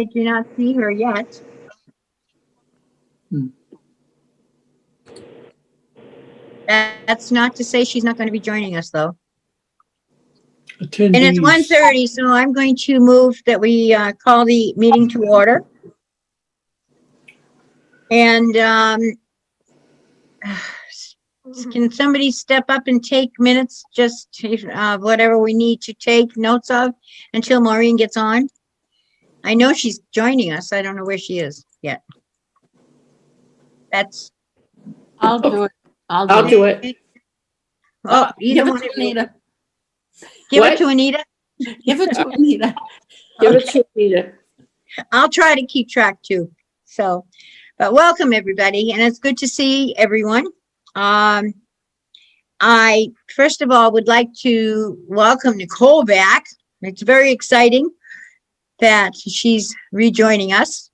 I do not see her yet. That's not to say she's not going to be joining us, though. And it's 1:30, so I'm going to move that we call the meeting to order. And can somebody step up and take minutes, just whatever we need to take notes of until Maureen gets on? I know she's joining us. I don't know where she is yet. I'll do it. I'll do it. Oh, either Give it one to of you. Anita. Give What? it to Anita. Give it to Anita. Give it to Anita. I'll try to keep track too. So, but welcome everybody, and it's good to see everyone. I first of all would like to welcome Nicole back. It's very exciting that she's rejoining us.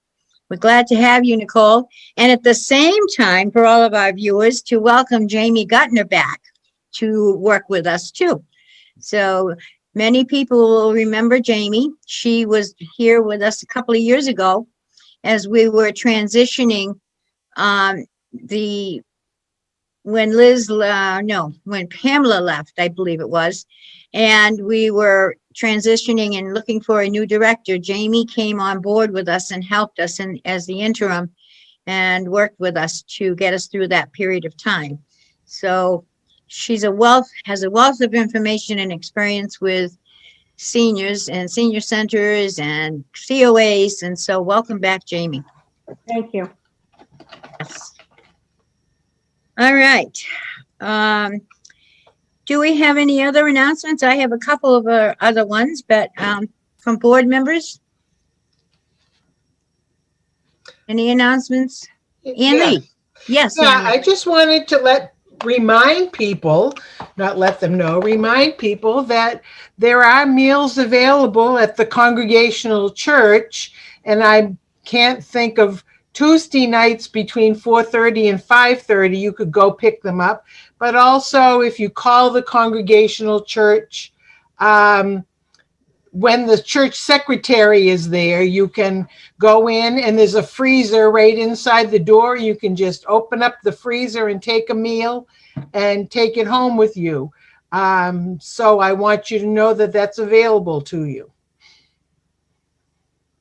We're glad to have you, Nicole. And at the same time, for all of our viewers, to welcome Jamie Guttner back to work with us too. So many people will remember Jamie. She was here with us a couple of years ago as we were transitioning when Pamela left, I believe it was, and we were transitioning and looking for a new director. Jamie came on board with us and helped us as the interim and worked with us to get us through that period of time. So she's has a wealth of information and experience with seniors and senior centers and COAs. And so welcome back, Jamie. Thank you. Yes. All right. Do we have any other announcements? I have a couple of other ones, but from board members? Any announcements? Ann Lee? Yes. Yeah, Ann Lee. I just wanted to remind people that there are meals available at the Congregational Church, and I can't think of Tuesday nights between 4:30 and 5:30, you could go pick them up. But also, if you call the Congregational Church, when the church secretary is there, you can go in and there's a freezer right inside the door. You can just open up the freezer and take a meal and take it home with you. So I want you to know that that's available to you.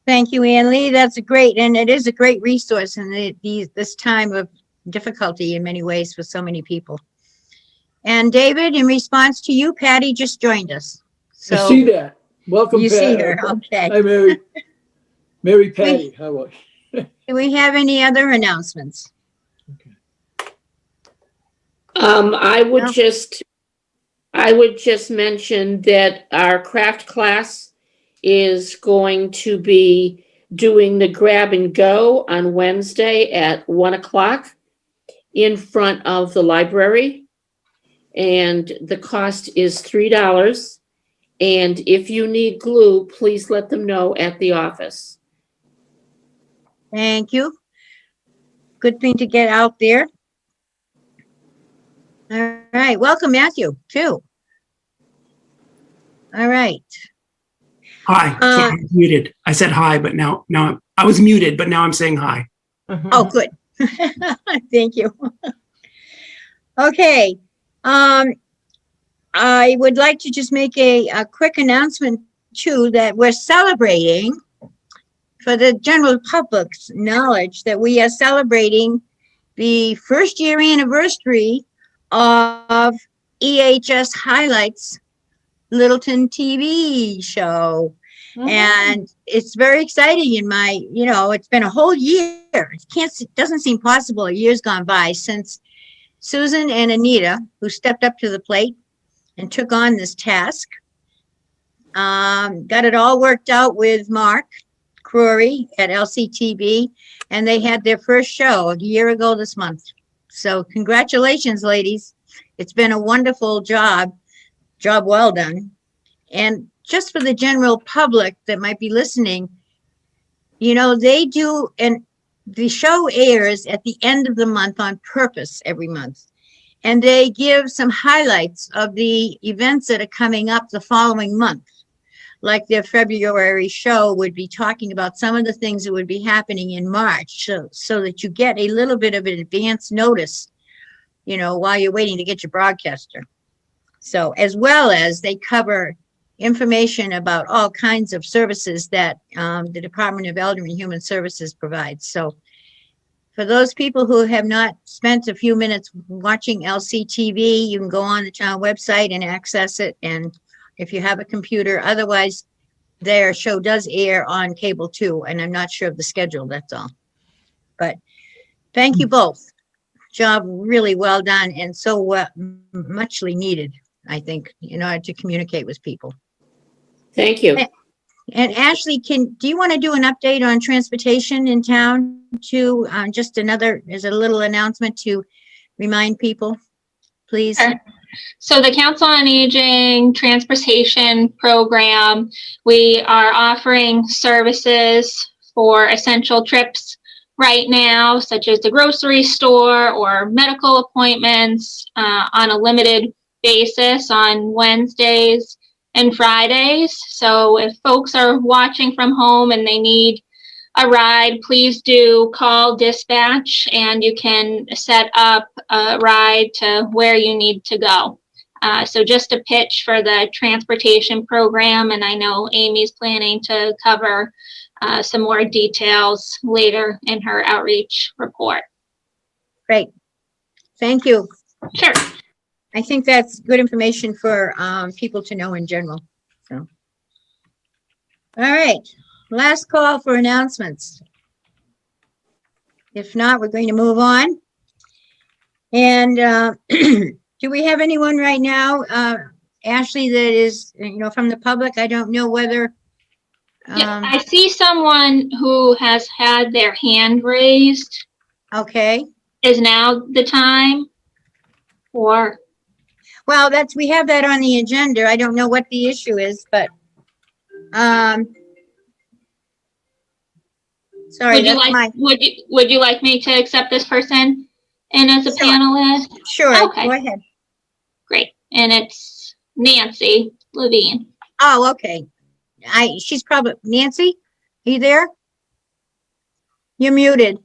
Thank you, Ann Lee. That's and it is a great resource in this time of difficulty in many ways for so many people. And David, in response to you, Patty just joined us. So I see that. Welcome, you Patty. see her. Okay. Hi, Mary Patty. How are you? Do we have any other announcements? I would just mention that our craft class is going to be doing the grab and go on Wednesday at 1:00 in front of the library. And the cost is $3. And if you need glue, please let them know at the office. Thank you. Good thing to get out there. All right. Welcome, Matthew, too. All right. Hi. Sorry, I'm muted. I said hi, but now I was muted, but now I'm saying hi. Oh, good. Thank you. Okay. I would like to just make a quick announcement too, that we're celebrating, for the general public's knowledge, that we are celebrating the first year anniversary of EHS Highlights Littleton TV show. And it's very exciting it's been a whole year. It doesn't seem possible. A year's gone by since Susan and Anita, who stepped up to the plate and took on this task, got it all worked out with Mark Crury at LCTV, and they had their first show a year ago this month. So congratulations, ladies. It's been a wonderful job well done. And just for the general public that might be listening, they do, and the show airs at the end of the month on purpose every month. And they give some highlights of the events that are coming up the following month. like their February show would be talking about some of the things that would be happening in March, so that you get a little bit of an advance notice, you know, while you're waiting to get your broadcaster. So, as well as they cover information about all kinds of services that the Department of Elder and Human Services provides. So, for those people who have not spent a few minutes watching LCTV, you can go on the town website and access it. And if you have a computer, otherwise their show does air on cable too. And I'm not sure of the schedule, that's all. But thank you both. Job really well done and so muchly needed, I think, in order to communicate with people. Thank you. And Ashley, do you want to do an update on transportation in town too? Just another, as a little announcement to remind people, please. Sure. So the Council on Aging Transportation Program, we are offering services for essential trips right now, such as the grocery store or medical appointments on a limited basis on Wednesdays and Fridays. So if folks are watching from home and they need a ride, please do call dispatch and you can set up a ride to where you need to go. So just a pitch for the transportation program, and I know Amy's planning to cover some more details later in her outreach report. Great. Thank you. Sure. I think that's good information for people to know in general. So, all right, last call for announcements. If not, we're going to move on. And do we have anyone right now, Ashley, that is, from the public? I don't know whether. Yeah, I see someone who has had their hand raised. Okay. Is now the time? Or? Well, we have that on the agenda. I don't know what the issue is, but, sorry, Would you like me to accept this person in as a Sure. panelist? Sure, Okay. go ahead. Great. And it's Nancy Levine. Oh, okay. She's probably, Nancy, are you there? You're muted.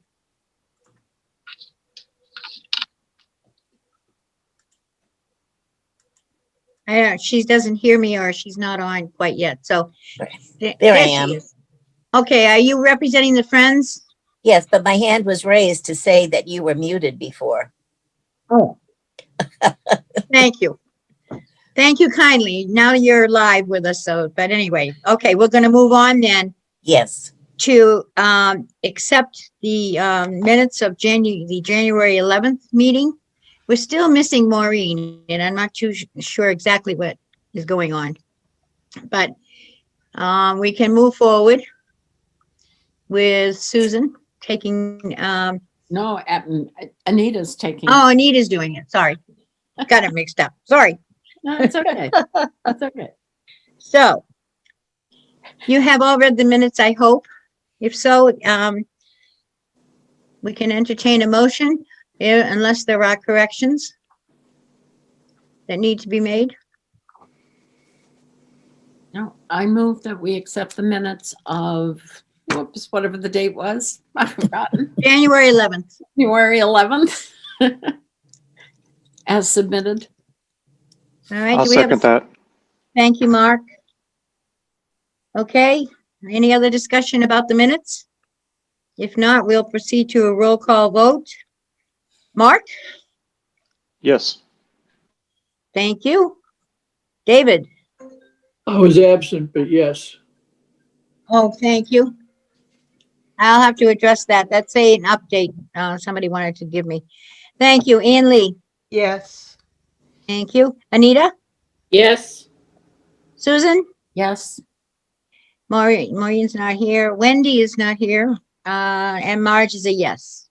I don't know, she doesn't hear me or she's not on quite yet, so. There I Yes, she am. is. Okay, are you representing the Friends? Yes, but my hand was raised to say that you were muted before. Oh. Thank you. Thank you kindly. Now you're live with us, so, but anyway, okay, we're gonna move on then Yes, to accept the minutes of the January 11th meeting. We're still missing Maureen, and I'm not too sure exactly what is going on. But we can move forward with Susan taking, No, Anita's taking. oh, Anita's doing it, sorry. Got it mixed up, sorry. No, it's okay. It's okay. So, you have all read the minutes, I hope. If so, we can entertain a motion, unless there are corrections that need to be made. No, I move that we accept the minutes of, whoops, whatever the date was. I've forgotten. January 11th. January 11th. As submitted. All right. I'll do we have second that. Thank you, Mark. Okay, any other discussion about the minutes? If not, we'll proceed to a roll call vote. Mark? Yes. Thank you. David? I was absent, but yes. Oh, thank you. I'll have to address that. That's an update somebody wanted to give me. Thank you. Ann Lee? Yes. Thank you. Anita? Yes. Susan? Yes. Maureen's not here. Wendy is not here. And Marge is a yes.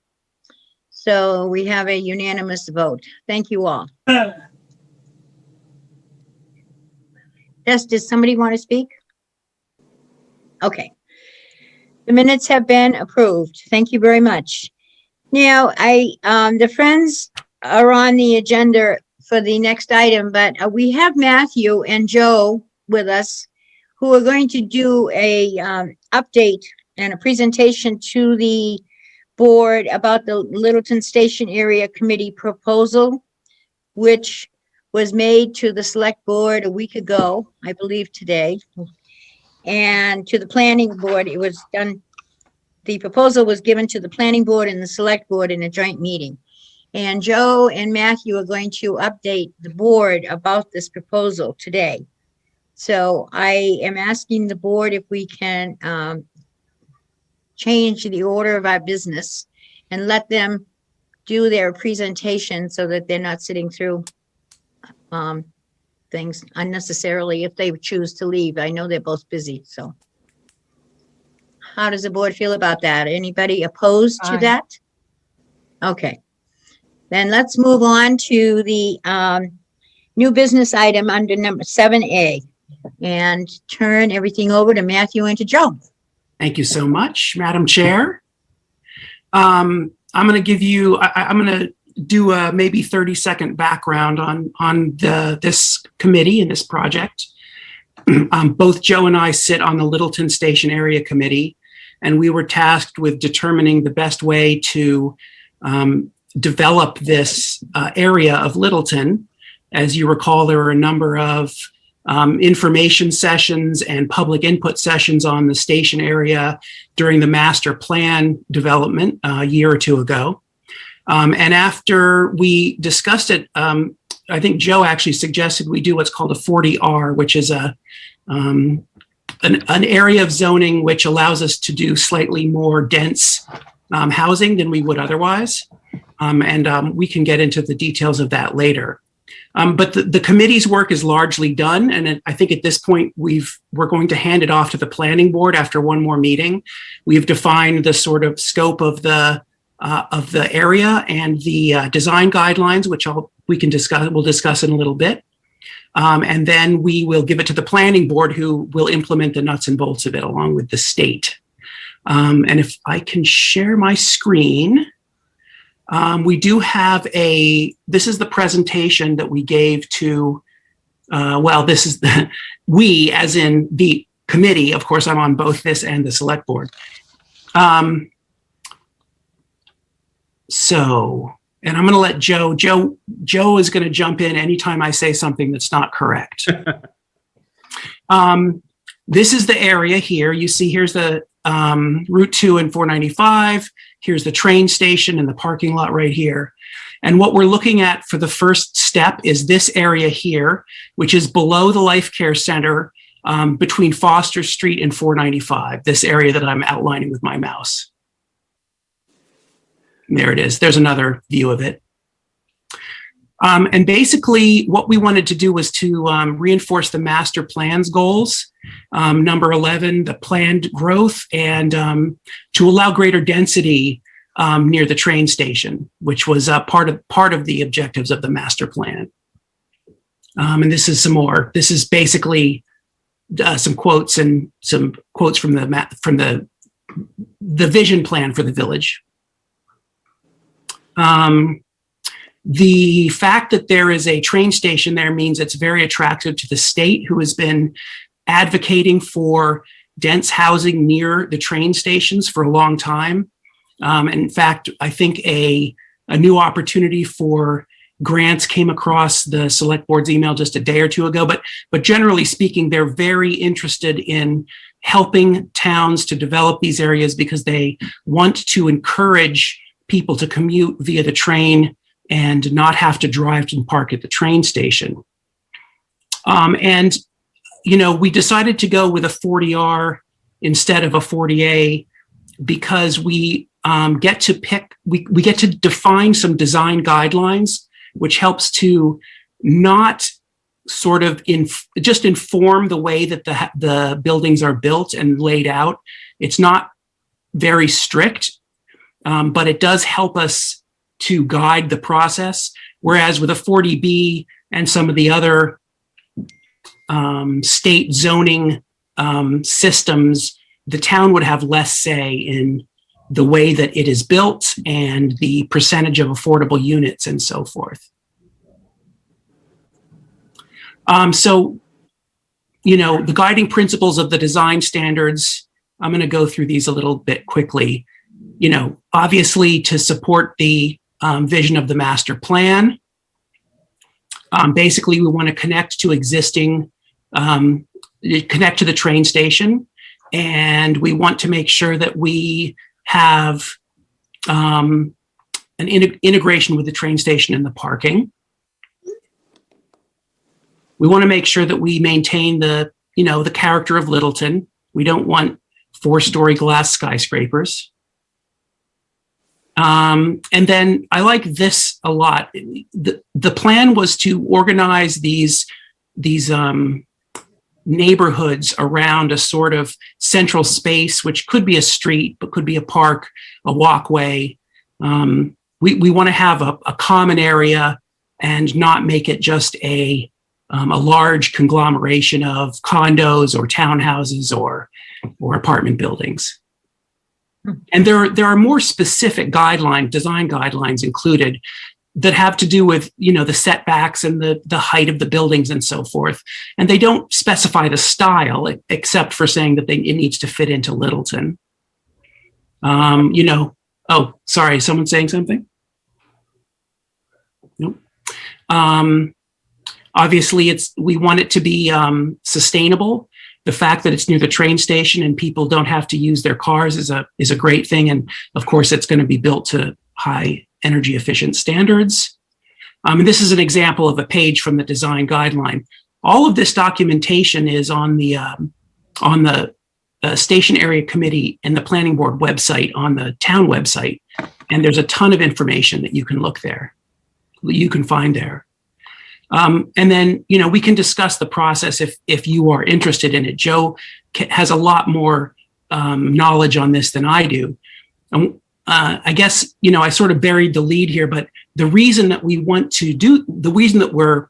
So we have a unanimous vote. Thank you all. Does somebody want to speak? Okay. The minutes have been approved. Thank you very much. Now, the Friends are on the agenda for the next item, but we have Matthew and Joe with us, who are going to do a update and a presentation to the board about the Littleton Station Area Committee proposal, which was made to the select board a week ago, I believe today. And to the planning board, it was done, the proposal was given to the planning board and the select board in a joint meeting. And Joe and Matthew are going to update the board about this proposal today. So I am asking the board if we can change the order of our business and let them do their presentation so that they're not sitting through things unnecessarily if they choose to leave. I know they're both busy, so. How does the board feel about that? Anybody opposed to Aye. that? Okay. Then let's move on to the new business item under number 7A and turn everything over to Matthew and to Joe. Thank you so much, Madam Chair. I'm going to give you, I'm going to do a maybe 30-second background on this committee and this project. Both Joe and I sit on the Littleton Station Area Committee, and we were tasked with determining the best way to develop this area of Littleton. As you recall, there were a number of information sessions and public input sessions on the station area during the master plan development a year or two ago. And after we discussed it, I think Joe actually suggested we do what's called a 40R, which is an area of zoning which allows us to do slightly more dense housing than we would otherwise. And we can get into the details of that later. But the committee's work is largely done, and I think at this point we're going to hand it off to the planning board after one more meeting. We've defined the sort of scope of the area and the design guidelines, which we'll discuss in a little bit. And then we will give it to the planning board, who will implement the nuts and bolts of it along with the state. And if I can share my screen. We do have this is the presentation that we gave to, this is we as in the committee. Of course, I'm on both this and the select board. And I'm going to let Joe is going to jump in anytime I say something that's not correct. This is the area here. You see, here's the Route 2 and 495. Here's the train station and the parking lot right here. And what we're looking at for the first step is this area here, which is below the Life Care Center between Foster Street and 495, this area that I'm outlining with my mouse. And there it is. There's another view of it. And basically what we wanted to do was to reinforce the master plan's goals. Number 11, the planned growth, and to allow greater density near the train station, which was part of the objectives of the master plan. And this is some more. This is basically some quotes and some quotes from the vision plan for the village. The fact that there is a train station there means it's very attractive to the state, who has been advocating for dense housing near the train stations for a long time. And in fact, I think a new opportunity for grants came across the select board's email just a day or two ago. But generally speaking, they're very interested in helping towns to develop these areas because they want to encourage people to commute via the train and not have to drive to park at the train station. And, you know, we decided to go with a 40R instead of a 40A because we get to pick, we get to define some design guidelines, which helps to not sort of just inform the way that the buildings are built and laid out. It's not very strict, but it does help us to guide the process. Whereas with a 40B and some of the other state zoning systems, the town would have less say in the way that it is built and the percentage of affordable units and so forth. So the guiding principles of the design standards, I'm going to go through these a little bit quickly. Obviously to support the vision of the master plan. Basically, we want to connect to connect to the train station, and we want to make sure that we have an integration with the train station and the parking. We want to make sure that we maintain the character of Littleton. We don't want 4-story glass skyscrapers. And then I like this a lot. The plan was to organize these neighborhoods around a sort of central space, which could be a street, but could be a park, a walkway. We want to have a common area and not make it just a large conglomeration of condos or townhouses or apartment buildings. And there are more specific design guidelines included that have to do with, the setbacks and the height of the buildings and so forth. And they don't specify the style except for saying that it needs to fit into Littleton. Oh, sorry, someone saying something? Nope. Obviously, we want it to be sustainable. The fact that it's near the train station and people don't have to use their cars is a great thing. And of course, it's going to be built to high energy efficient standards. And this is an example of a page from the design guideline. All of this documentation is on the Station Area Committee and the Planning Board website on the town website. And there's a ton of information that you can find there. And then, we can discuss the process if you are interested in it. Joe has a lot more knowledge on this than I do. I guess, I sort of buried the lead here, but the reason that we're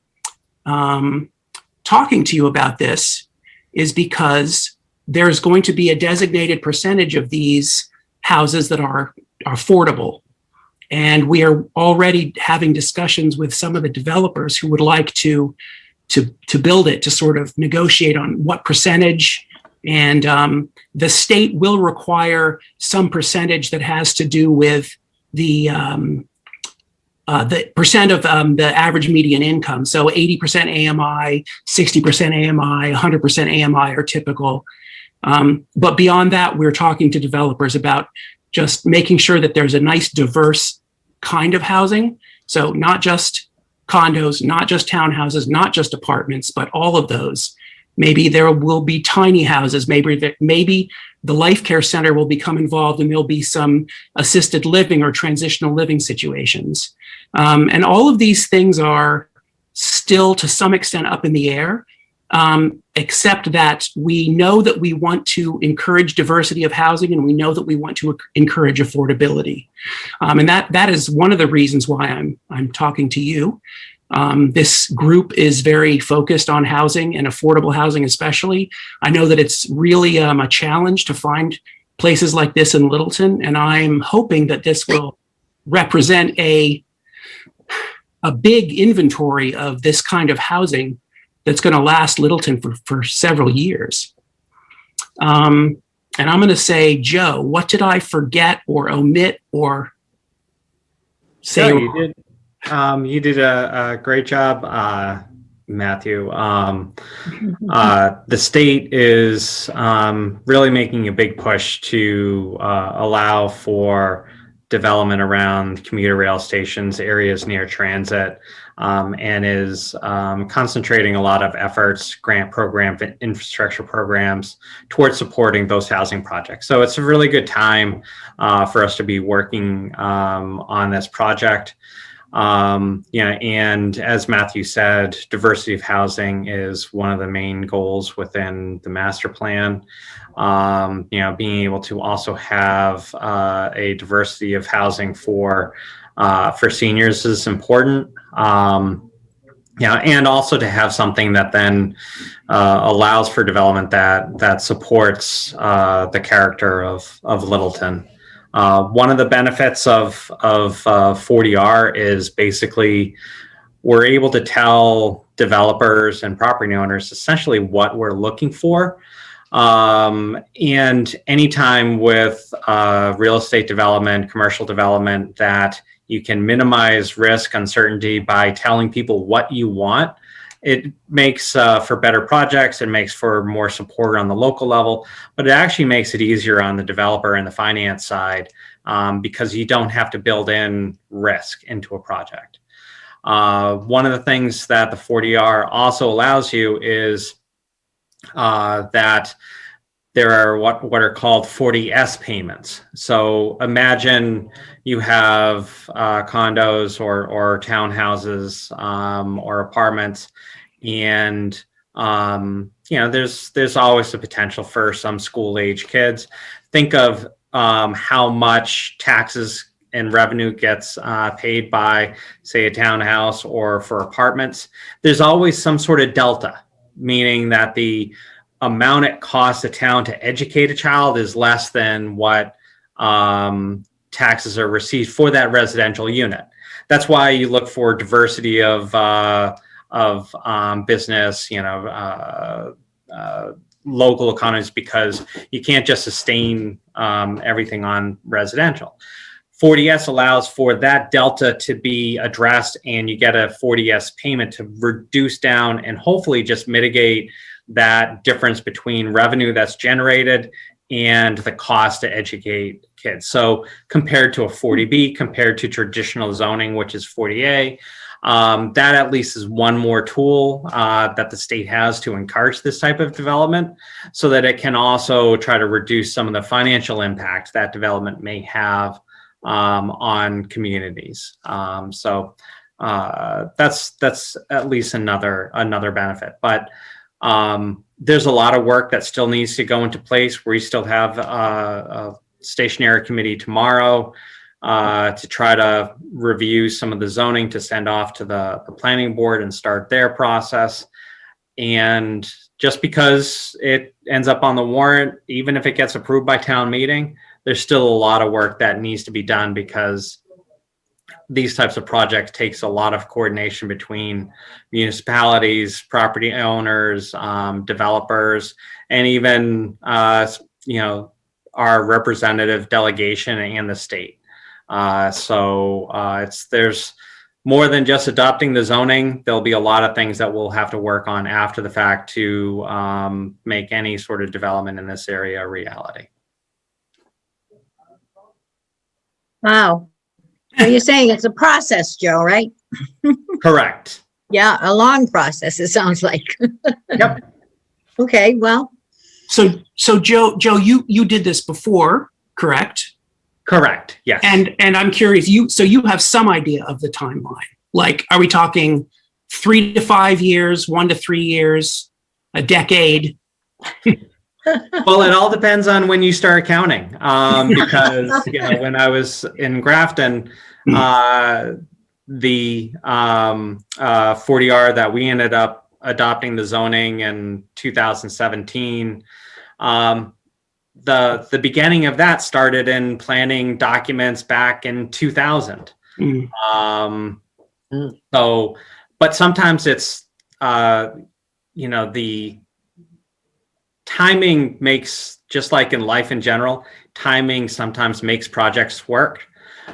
talking to you about this is because there's going to be a designated percentage of these houses that are affordable. And we are already having discussions with some of the developers who would like to build it, to sort of negotiate on what percentage. And the state will require some percentage that has to do with the percent of the average median income. So 80% AMI, 60% AMI, 100% AMI are typical. But beyond that, we're talking to developers about just making sure that there's a nice diverse kind of housing. So not just condos, not just townhouses, not just apartments, but all of those. Maybe there will be tiny houses. Maybe the Life Care Center will become involved and there'll be some assisted living or transitional living situations. And all of these things are still to some extent up in the air, except that we know that we want to encourage diversity of housing and we know that we want to encourage affordability. And that is one of the reasons why I'm talking to you. This group is very focused on housing and affordable housing especially. I know that it's really a challenge to find places like this in Littleton, and I'm hoping that this will represent a big inventory of this kind of housing that's going to last Littleton for several years. And I'm going to say, Joe, what did I forget or omit or say? No, you did a great job, Matthew. The state is really making a big push to allow for development around commuter rail stations, areas near transit, and is concentrating a lot of efforts, grant program, infrastructure programs towards supporting those housing projects. So it's a really good time for us to be working on this project. And as Matthew said, diversity of housing is one of the main goals within the master plan. Being able to also have a diversity of housing for seniors is important. And also to have something that then allows for development that supports the character of Littleton. One of the benefits of 40R is basically we're able to tell developers and property owners essentially what we're looking for. And anytime with real estate development, commercial development, that you can minimize risk, uncertainty by telling people what you want, it makes for better projects. It makes for more support on the local level, but it actually makes it easier on the developer and the finance side because you don't have to build in risk into a project. One of the things that the 40R also allows you is that there are what are called 40S payments. So imagine you have condos or townhouses or apartments, and there's always the potential for some school age kids. Think of how much taxes and revenue gets paid by, say, a townhouse or for apartments. There's always some sort of delta, meaning that the amount it costs a town to educate a child is less than what taxes are received for that residential unit. That's why you look for diversity of business, local economies, because you can't just sustain everything on residential. 40S allows for that delta to be addressed, and you get a 40S payment to reduce down and hopefully just mitigate that difference between revenue that's generated and the cost to educate kids. So compared to a 40B, compared to traditional zoning, which is 40A, that at least is one more tool that the state has to encourage this type of development, so that it can also try to reduce some of the financial impact that development may have on communities. So that's at least another benefit. But there's a lot of work that still needs to go into place. We still have a stationary committee tomorrow to try to review some of the zoning to send off to the planning board and start their process. And just because it ends up on the warrant, even if it gets approved by town meeting, there's still a lot of work that needs to be done, because these types of projects takes a lot of coordination between municipalities, property owners, developers, and even our representative delegation and the state. So there's more than just adopting the zoning. There'll be a lot of things that we'll have to work on after the fact to make any sort of development in this area a reality. Wow. So you're saying it's a process, Joe, right? Correct. Yeah, a long process, it sounds like. Yep. Okay, well, So Joe, you did this before, correct? Correct. Yes. And I'm curious, you have some idea of the timeline. Like, are we talking 3 to 5 years, 1 to 3 years, a decade? Well, it all depends on when you start counting. Because when I was in Grafton, the 40R that we ended up adopting the zoning in 2017, the beginning of that started in planning documents back in 2000. So, but sometimes it's the timing makes, just like in life in general, timing sometimes makes projects work.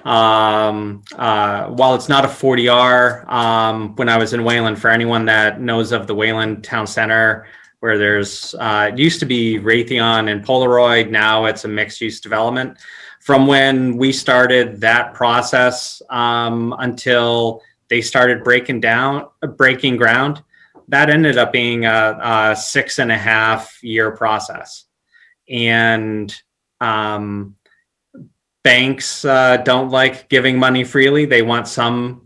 While it's not a 40R, when I was in Wayland, for anyone that knows of the Wayland Town Center, where there's it used to be Raytheon and Polaroid, now it's a mixed use development. From when we started that process until they started breaking ground, that ended up being a 6.5 year process. And banks don't like giving money freely. They want some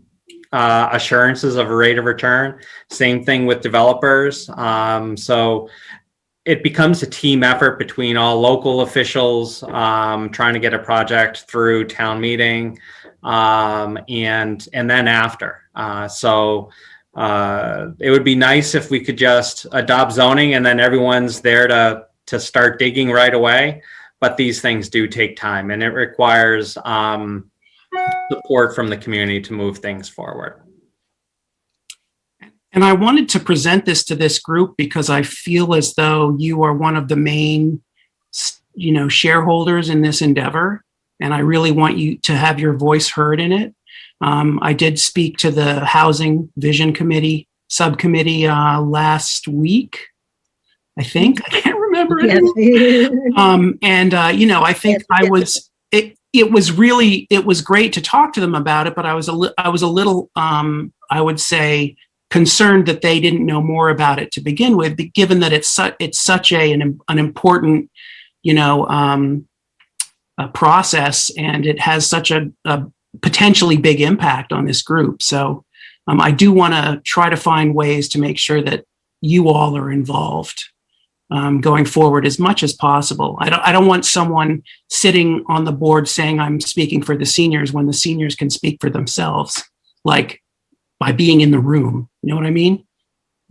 assurances of a rate of return. Same thing with developers. So it becomes a team effort between all local officials trying to get a project through town meeting and then after. It would be nice if we could just adopt zoning and then everyone's there to start digging right away. But these things do take time, and it requires support from the community to move things forward. And I wanted to present this to this group because I feel as though you are one of the main, shareholders in this endeavor. And I really want you to have your voice heard in it. I did speak to the Housing Vision Committee subcommittee last week, I think. I can't remember it. I think it was great to talk to them about it, but I was a little, I would say, concerned that they didn't know more about it to begin with, given that it's such an important, a process, and it has such a potentially big impact on this group. So I do want to try to find ways to make sure that you all are involved going forward as much as possible. I don't want someone sitting on the board saying I'm speaking for the seniors when the seniors can speak for themselves, like by being in the room. You know what I mean?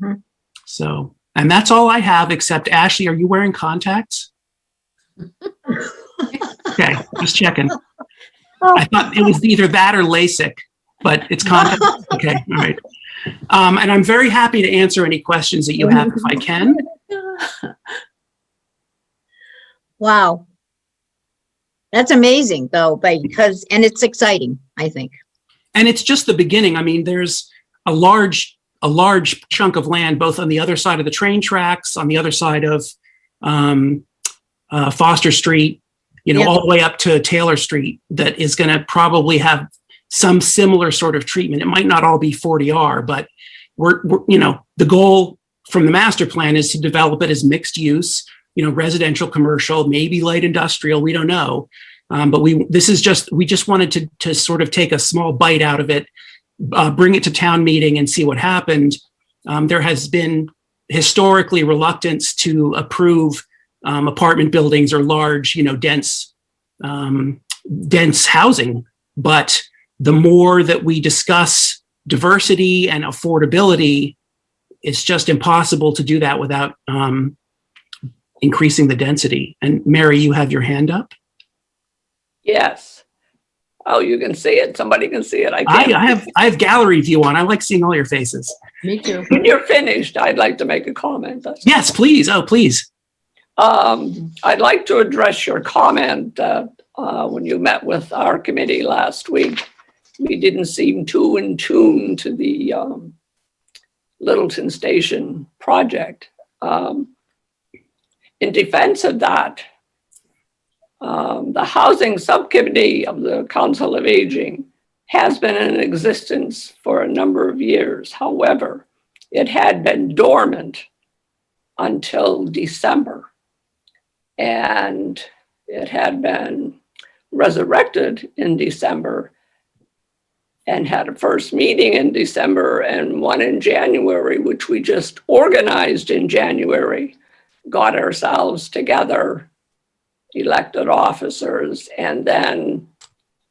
Mm-hmm. So, and that's all I have, except Ashley, are you wearing contacts? Okay, just checking. I thought it was either that or LASIK, but it's contacts. Okay, all right. And I'm very happy to answer any questions that you have if I can. Wow. That's amazing though, and it's exciting, I think. And it's just the beginning. I mean, there's a large chunk of land, both on the other side of the train tracks, on the other side of Foster Street, all the way up to Taylor Street, that is going to probably have some similar sort of treatment. It might not all be 40R, but we're the goal from the master plan is to develop it as mixed use, residential, commercial, maybe light industrial. We don't know. But we just wanted to sort of take a small bite out of it, bring it to town meeting and see what happened. There has been historically reluctance to approve apartment buildings or large, dense housing. But the more that we discuss diversity and affordability, it's just impossible to do that without increasing the density. And Mary, you have your hand up. Yes. Oh, you can see it. Somebody can see it. I can't. I have gallery view on. I like seeing all your faces. Me too. When you're finished, I'd like to make a comment. Yes, please. Oh, please. I'd like to address your comment when you met with our committee last week. We didn't seem too in tune to the Littleton Station project. In defense of that, the housing subcommittee of the Council of Aging has been in existence for a number of years. However, it had been dormant until December, and it had been resurrected in December and had a first meeting in December and one in January, which we just organized in January, got ourselves together, elected officers, and then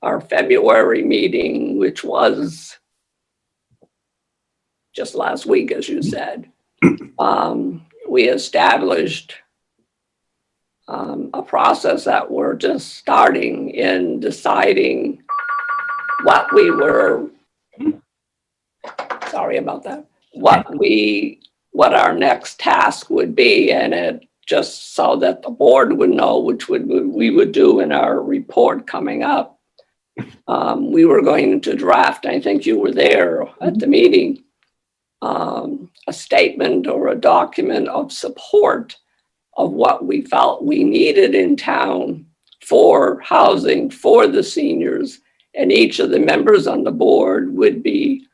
our February meeting, which was just last week, as you said, we established a process that we're just starting in deciding what we were, sorry about that, what our next task would be, and it just so that the board would know which we would do in our report coming up. We were going to draft, I think you were there at the meeting, a statement or a document of support of what we felt we needed in town for housing for the seniors, and each of the members on the board would be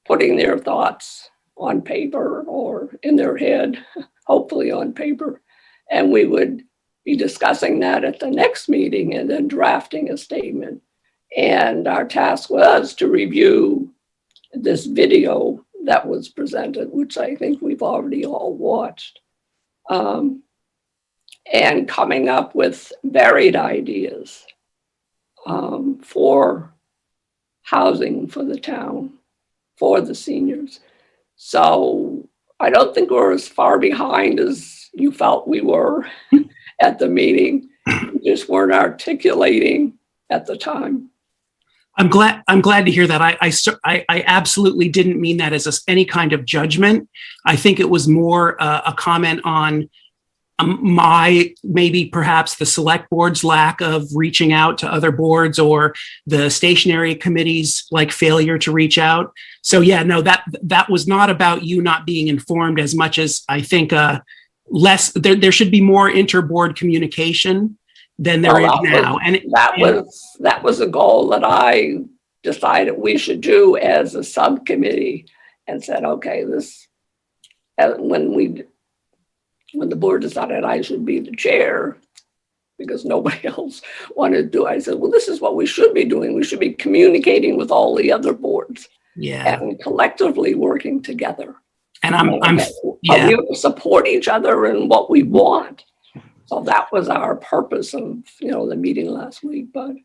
putting their thoughts on paper or in their head, hopefully on paper. And we would be discussing that at the next meeting and then drafting a statement. And our task was to review this video that was presented, which I think we've already all watched, and coming up with varied ideas for housing for the town, for the seniors. So I don't think we're as far behind as you felt we were at the meeting. We just weren't articulating at the time. I'm glad to hear that. I absolutely didn't mean that as any kind of judgment. I think it was more a comment on maybe perhaps the select board's lack of reaching out to other boards, or the stationary committee's like failure to reach out. So yeah, no, that was not about you not being informed as much as I think there should be more interboard communication than there is now. And that was a goal that I decided we should do as a subcommittee, and said, okay, when the board decided I should be the chair, because nobody else wanted to do it, I said, well, this is what we should be doing. We should be communicating with all the other boards, and collectively working together. And we support each other in what we want. So that was our purpose of, the meeting last week. But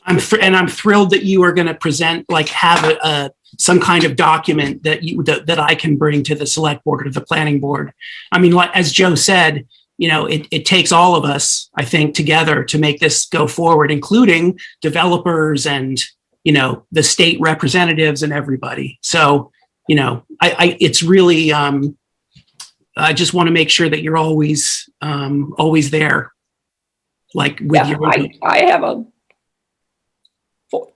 I'm thrilled that you are going to present, have some kind of document that I can bring to the select board or the planning board. I mean, as Joe said, it takes all of us, I think, together to make this go forward, including developers and, the state representatives and everybody. So, it's really, I just want to make sure that you're always there. I have a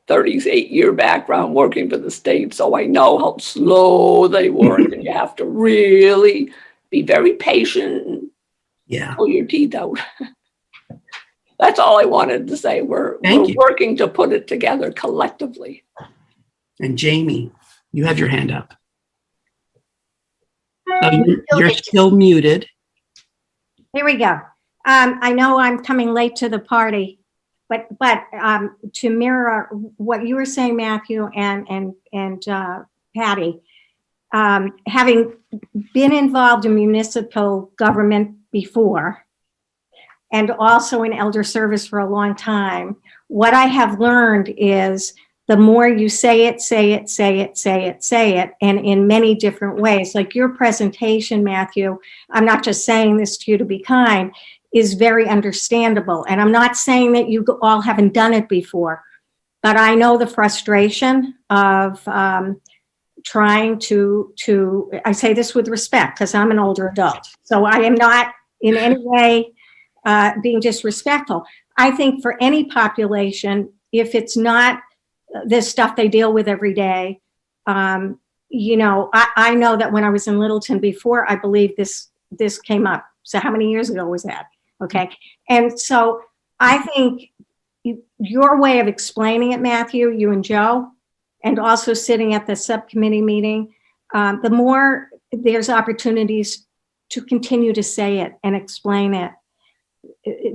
38-year background working for the state, so I know how slow they work, and you have to really be very patient and pull your teeth out. That's all I wanted to say. We're working to put it together collectively. And Jamie, you have your hand up. You're still muted. Here we go. I know I'm coming late to the party, but to mirror what you were saying, Matthew and Patty, having been involved in municipal government before, and also in elder service for a long time, what I have learned is the more you say it, and in many different ways, like your presentation, Matthew, I'm not just saying this to you to be kind, is very understandable. And I'm not saying that you all haven't done it before, but I know the frustration of trying to, I say this with respect because I'm an older adult. So I am not in any way being disrespectful. I think for any population, if it's not this stuff they deal with every day, I know that when I was in Littleton before, I believe this came up. So how many years ago was that? Okay. And so I think your way of explaining it, Matthew, you and Joe, and also sitting at the subcommittee meeting, the more there's opportunities to continue to say it and explain it,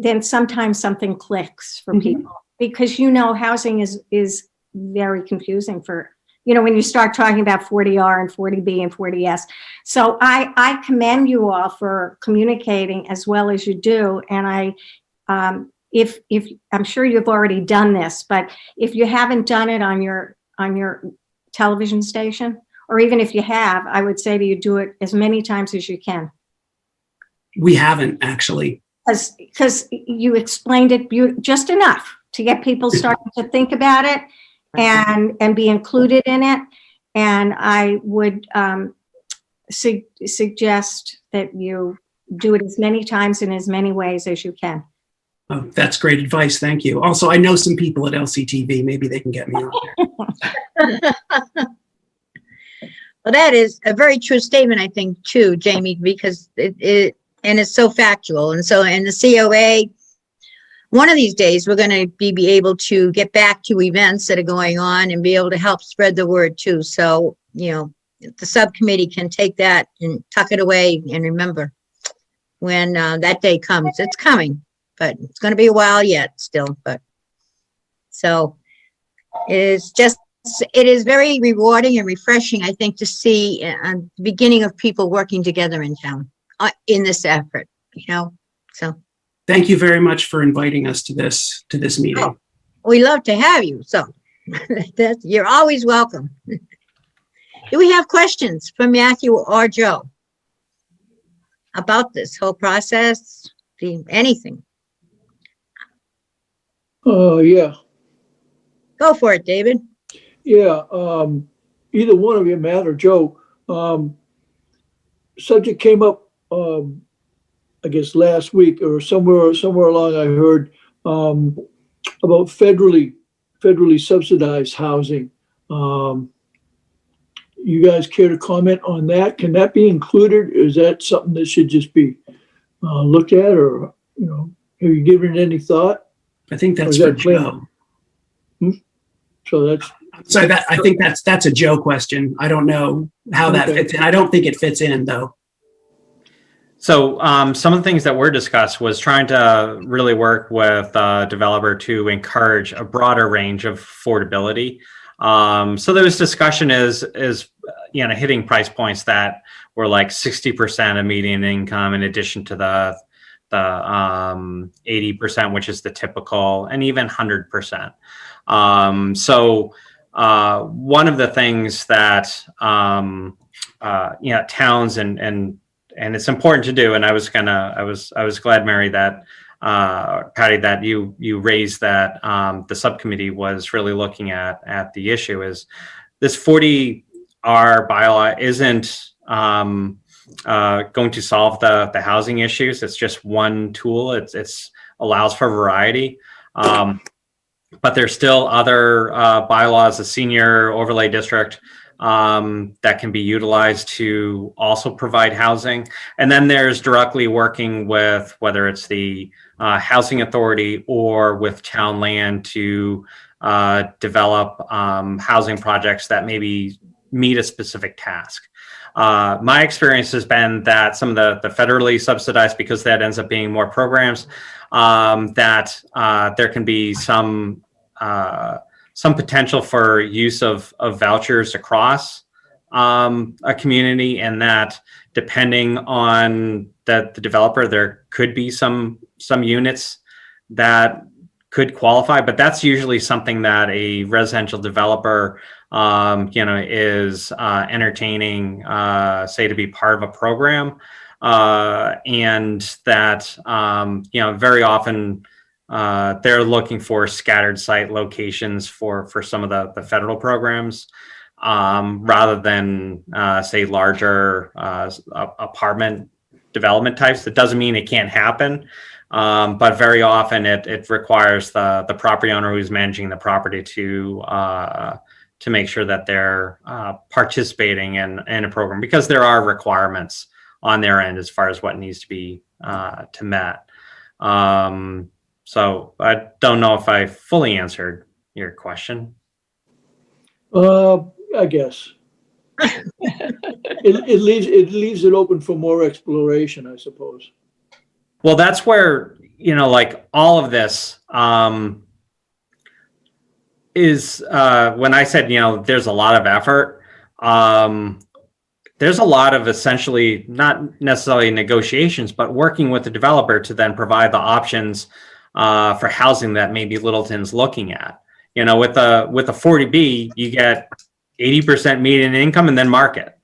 then sometimes something clicks for people, because housing is very confusing for, when you start talking about 40R and 40B and 40S. So I commend you all for communicating as well as you do. And if I'm sure you've already done this, but if you haven't done it on your television station, or even if you have, I would say to you, do it as many times as you can. We haven't actually. Because you explained it just enough to get people starting to think about it and be included in it. And I would suggest that you do it as many times in as many ways as you can. Oh, that's great advice. Thank you. Also, I know some people at LCTV. Maybe they can get me on there. Well, that is a very true statement, I think, too, Jamie, because it's so factual. And so in the COA, one of these days, we're going to be able to get back to events that are going on and be able to help spread the word too. So, the subcommittee can take that and tuck it away and remember when that day comes. It's coming, but it's going to be a while yet still. But so it is very rewarding and refreshing, I think, to see the beginning of people working together in town in this effort, so. Thank you very much for inviting us to this meeting. Oh, we love to have you. So you're always welcome. Do we have questions from Matthew or Joe about this whole process? Anything? Oh, yeah. Go Go for it, David. Yeah, either one of you, Matt or Joe, subject came up, I guess last week or somewhere along I heard, about federally subsidized housing. You guys care to comment on that? Can that be included? Or is that something that should just be looked at, or, you know, have you given it any thought? I think that's Or is for that plain- Joe. So that's, So that, I think that's a Joe question. I don't know how that Okay. fits in. I don't think it fits in, though. So some of the things that were discussed was trying to really work with a developer to encourage a broader range of affordability. So there was discussion is you know, hitting price points that were like 60% of median income in addition to the 80%, which is the typical, and even 100%. So one of the things that you know, towns and it's important to do, and I was glad, Mary, that Patty, that you raised that the subcommittee was really looking at the issue is this 40R bylaw isn't going to solve the housing issues. It's just one tool. It's allows for variety. But there's still other bylaws, the senior overlay district, that can be utilized to also provide housing. And then there's directly working with whether it's the housing authority or with town land to develop housing projects that maybe meet a specific task. My experience has been that some of the federally subsidized, because that ends up being more programs, that there can be some potential for use of vouchers across a community, and that depending on the developer, there could be some units that could qualify, but that's usually something that a residential developer you know, is entertaining, say, to be part of a program, and that you know, very often they're looking for scattered site locations for some of the federal programs, rather than say larger apartment development types. That doesn't mean it can't happen, but very often it requires the property owner who's managing the property to make sure that they're participating in a program, because there are requirements on their end as far as what needs to be met. So I don't know if I fully answered your question. I guess. It leaves it open for more exploration, I suppose. Well, that's where, you know, like all of this is when I said, you know, there's a lot of effort. There's a lot of essentially not necessarily negotiations, but working with the developer to then provide the options for housing that maybe Littleton's looking at. You know, with a 40B, you get 80% median income and then market.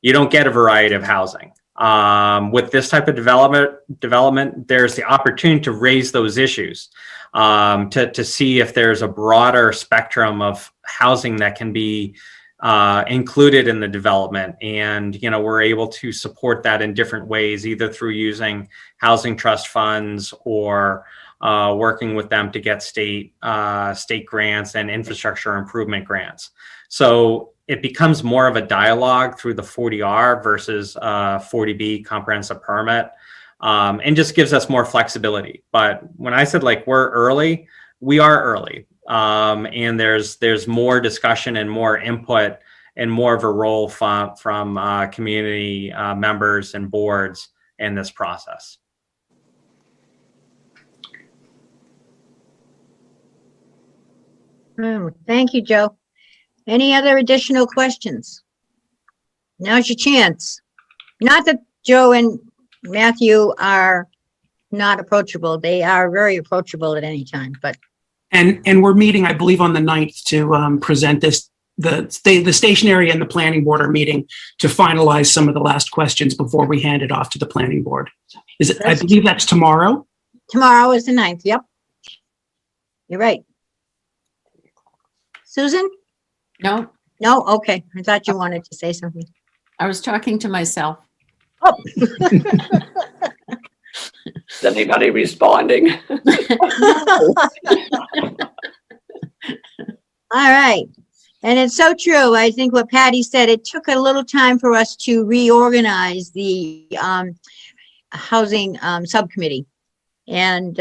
You don't get a variety of housing. With this type of development, there's the opportunity to raise those issues, to see if there's a broader spectrum of housing that can be included in the development. And, you know, we're able to support that in different ways, either through using housing trust funds or working with them to get state grants and infrastructure improvement grants. So it becomes more of a dialogue through the 40R versus 40B comprehensive permit, and just gives us more flexibility. But when I said like we're early, we are early, and there's more discussion and more input and more of a role from community members and boards in this process. Thank you, Joe. Any other additional questions? Now's your chance. Not that Joe and Matthew are not approachable. They are very approachable at any time, but. And we're meeting, I believe, on the 9th to present this. The stationary and the planning board are meeting to finalize some of the last questions before we hand it off to the planning board. I believe that's tomorrow? Tomorrow is the 9th, yep. You're right. Susan? No, No? Okay. I thought you wanted to say something. I was talking to myself. Oh, Is anybody responding? all right. And it's so true. I think what Patty said, it took a little time for us to reorganize the housing subcommittee. And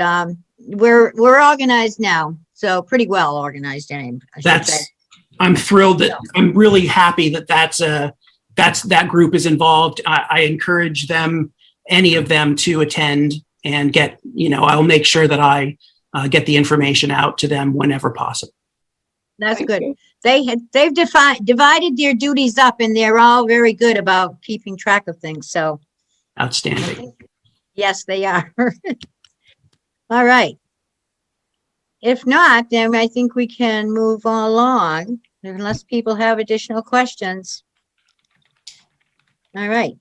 we're organized now. So pretty well organized, I should say. I'm thrilled that, I'm really happy that that group is involved. I encourage them, any of them, to attend and get, I'll make sure that I get the information out to them whenever possible. That's Thank good. you. They've divided their duties up, and they're all very good about keeping track of things. So Outstanding. yes, they are. All right. If not, then I think we can move along unless people have additional questions. All right.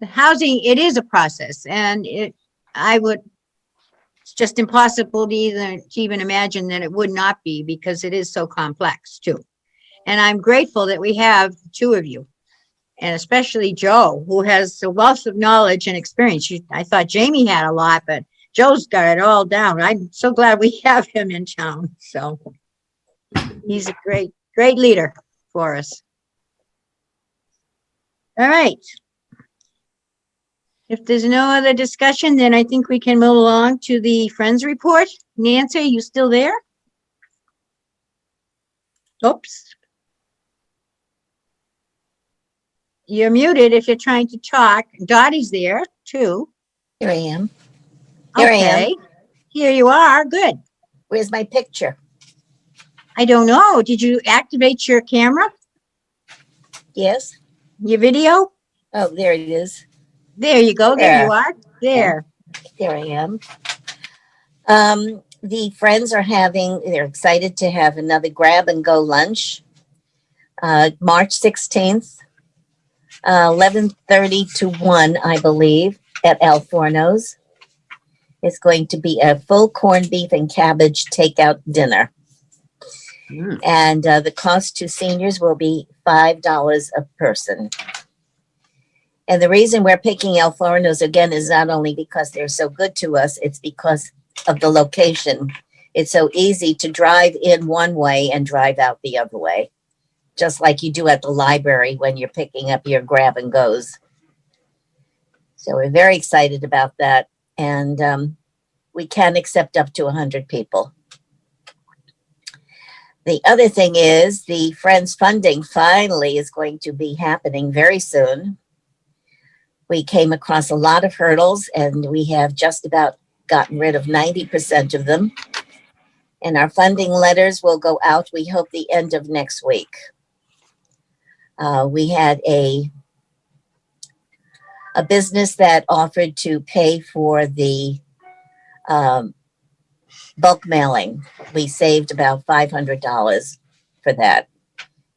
The housing, it is a process, and it's just impossible to even imagine that it would not be, because it is so complex too. And I'm grateful that we have the two of you, and especially Joe, who has a wealth of knowledge and experience. I thought Jamie had a lot, but Joe's got it all down. I'm so glad we have him in town. So he's a great leader for us. All right. If there's no other discussion, then I think we can move along to the Friends report. Nancy, are you still there? Oops. You're muted if you're trying to talk. Dottie's there too. Here I am. Here I am. Okay. Here you are. Good. Where's my picture? I don't know. Did you activate your camera? Yes. Your video? Oh, there it is. There you go. There you are. There. There I am. The Friends they're excited to have another grab and go lunch. March 16th, 11:30 to 1, I believe, at Al Forno's. It's going to be a full corned beef and cabbage takeout dinner. And the cost to seniors will be $5 a person. And the reason we're picking Al Forno's again is not only because they're so good to us, it's because of the location. It's so easy to drive in one way and drive out the other way, just like you do at the library when you're picking up your grab and goes. So we're very excited about that. And we can accept up to 100 people. The other thing is the Friends funding finally is going to be happening very soon. We came across a lot of hurdles, and we have just about gotten rid of 90% of them. And our funding letters will go out, we hope, the end of next week. We had a business that offered to pay for the bulk mailing. We saved about $500 for that.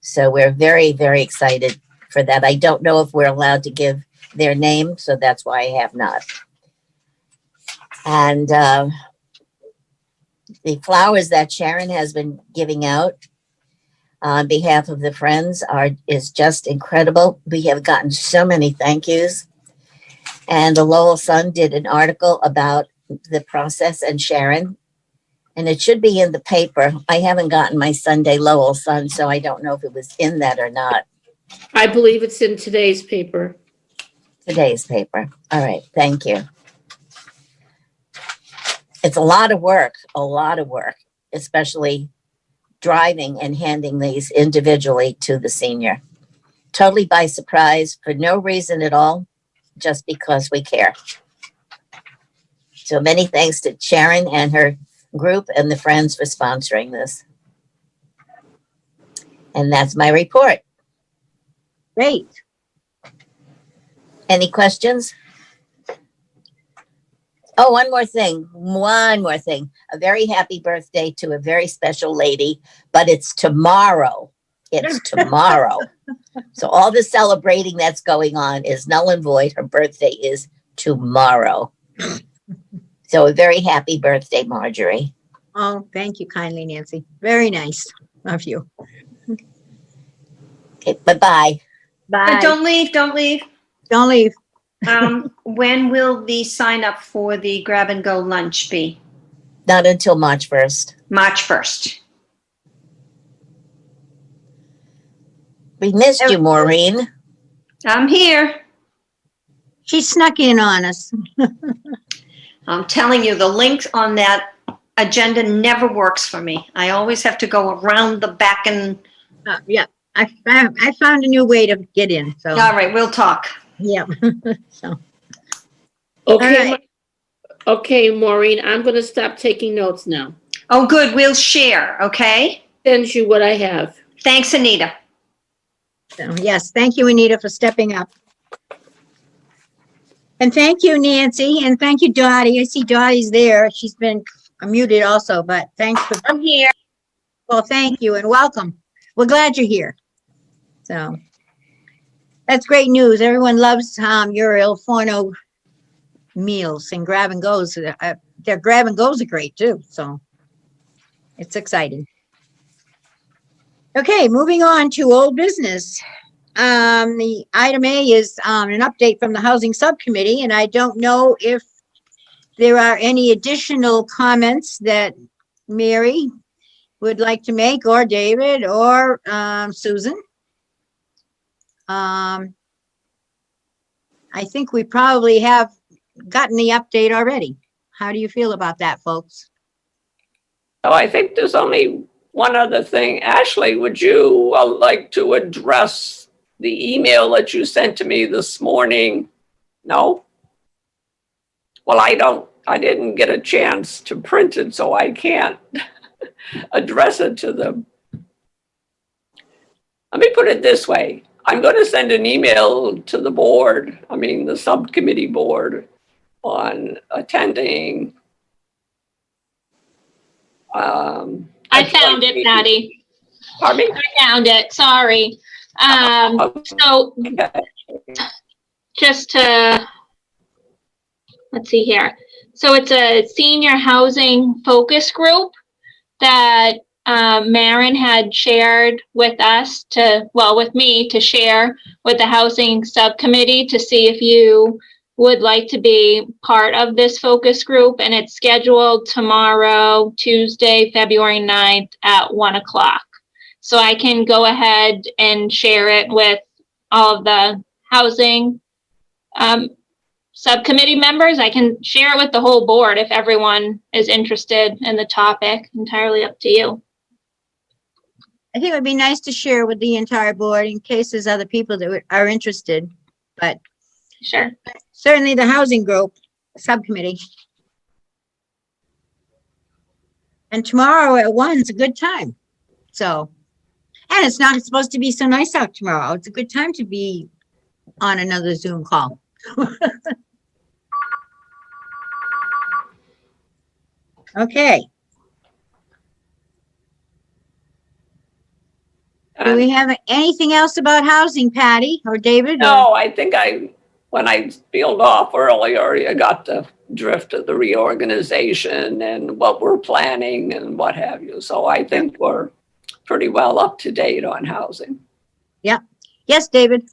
So we're very, very excited for that. I don't know if we're allowed to give their name, so that's why I have not. And the flowers that Sharon has been giving out on behalf of the Friends is just incredible. We have gotten so many thank yous. And the Lowell Sun did an article about the process and Sharon, and it should be in the paper. I haven't gotten my Sunday Lowell Sun, so I don't know if it was in that or not. I believe it's in today's paper. Today's paper. All right. Thank you. It's a lot of work, especially driving and handing these individually to the senior. Totally by surprise, for no reason at all, just because we care. So many thanks to Sharon and her group and the Friends for sponsoring this. And that's my report. Great. Any questions? Oh, one more thing. A very happy birthday to a very special lady, but it's tomorrow. It's tomorrow. So all the celebrating that's going on is null and void. Her birthday is tomorrow. So a very happy birthday, Marjorie. Oh, thank you kindly, Nancy. Very nice of you. Okay, bye-bye. Bye. Don't leave, don't leave. Don't leave. When will the sign up for the grab and go lunch be? Not until March 1st. March 1st. We missed you, Maureen. I'm here. She snuck in on us. I'm telling you, the link on that agenda never works for me. I always have to go around the back and, Yeah, I found a new way to get in, so, all right, we'll talk. yeah. So, Okay, right. okay, Maureen, I'm gonna stop taking notes now. Oh, good, we'll share, okay? Send you what I have. Thanks, Anita. so, yes, thank you, Anita, for stepping up. And thank you, Nancy, and thank you, Dottie. I see Dottie's there. She's been muted also, but thanks for, I'm here. well, thank you and welcome. We're glad you're here. So that's great news. Everyone loves your Il Forno meals and grab and goes. Their grab and goes are great too. So it's exciting. Okay, moving on to old business. The item A is an update from the Housing Subcommittee, and I don't know if there are any additional comments that Mary would like to make, or David, or Susan. I think we probably have gotten the update already. How do you feel about that, folks? So I think there's only one other thing. Ashley, would you like to address the email that you sent to me this morning? No? Well, I didn't get a chance to print it, so I can't address it to them. Let me put it this way. I'm going to send an email to the board, the subcommittee board, on attending. I found it, Patty. Pardon me? I found it, sorry. So just to, let's see here. So it's a senior housing focus group that Maren had shared with us with me to share with the housing subcommittee to see if you would like to be part of this focus group. And it's scheduled tomorrow, Tuesday, February 9th at 1:00. So I can go ahead and share it with all of the housing subcommittee members. I can share it with the whole board if everyone is interested in the topic. Entirely up to you. I think it would be nice to share with the entire board in case there's other people that are interested, but Sure. certainly the housing group subcommittee. And tomorrow at 1 is a good time. So, and it's not supposed to be so nice out tomorrow. It's a good time to be on another Zoom call. Okay. Do we have anything else about housing, Patty or David? No, I think when I peeled off earlier, I got the drift of the reorganization and what we're planning and what have you. So I think we're pretty well up to date on housing. Yeah. Yes, David.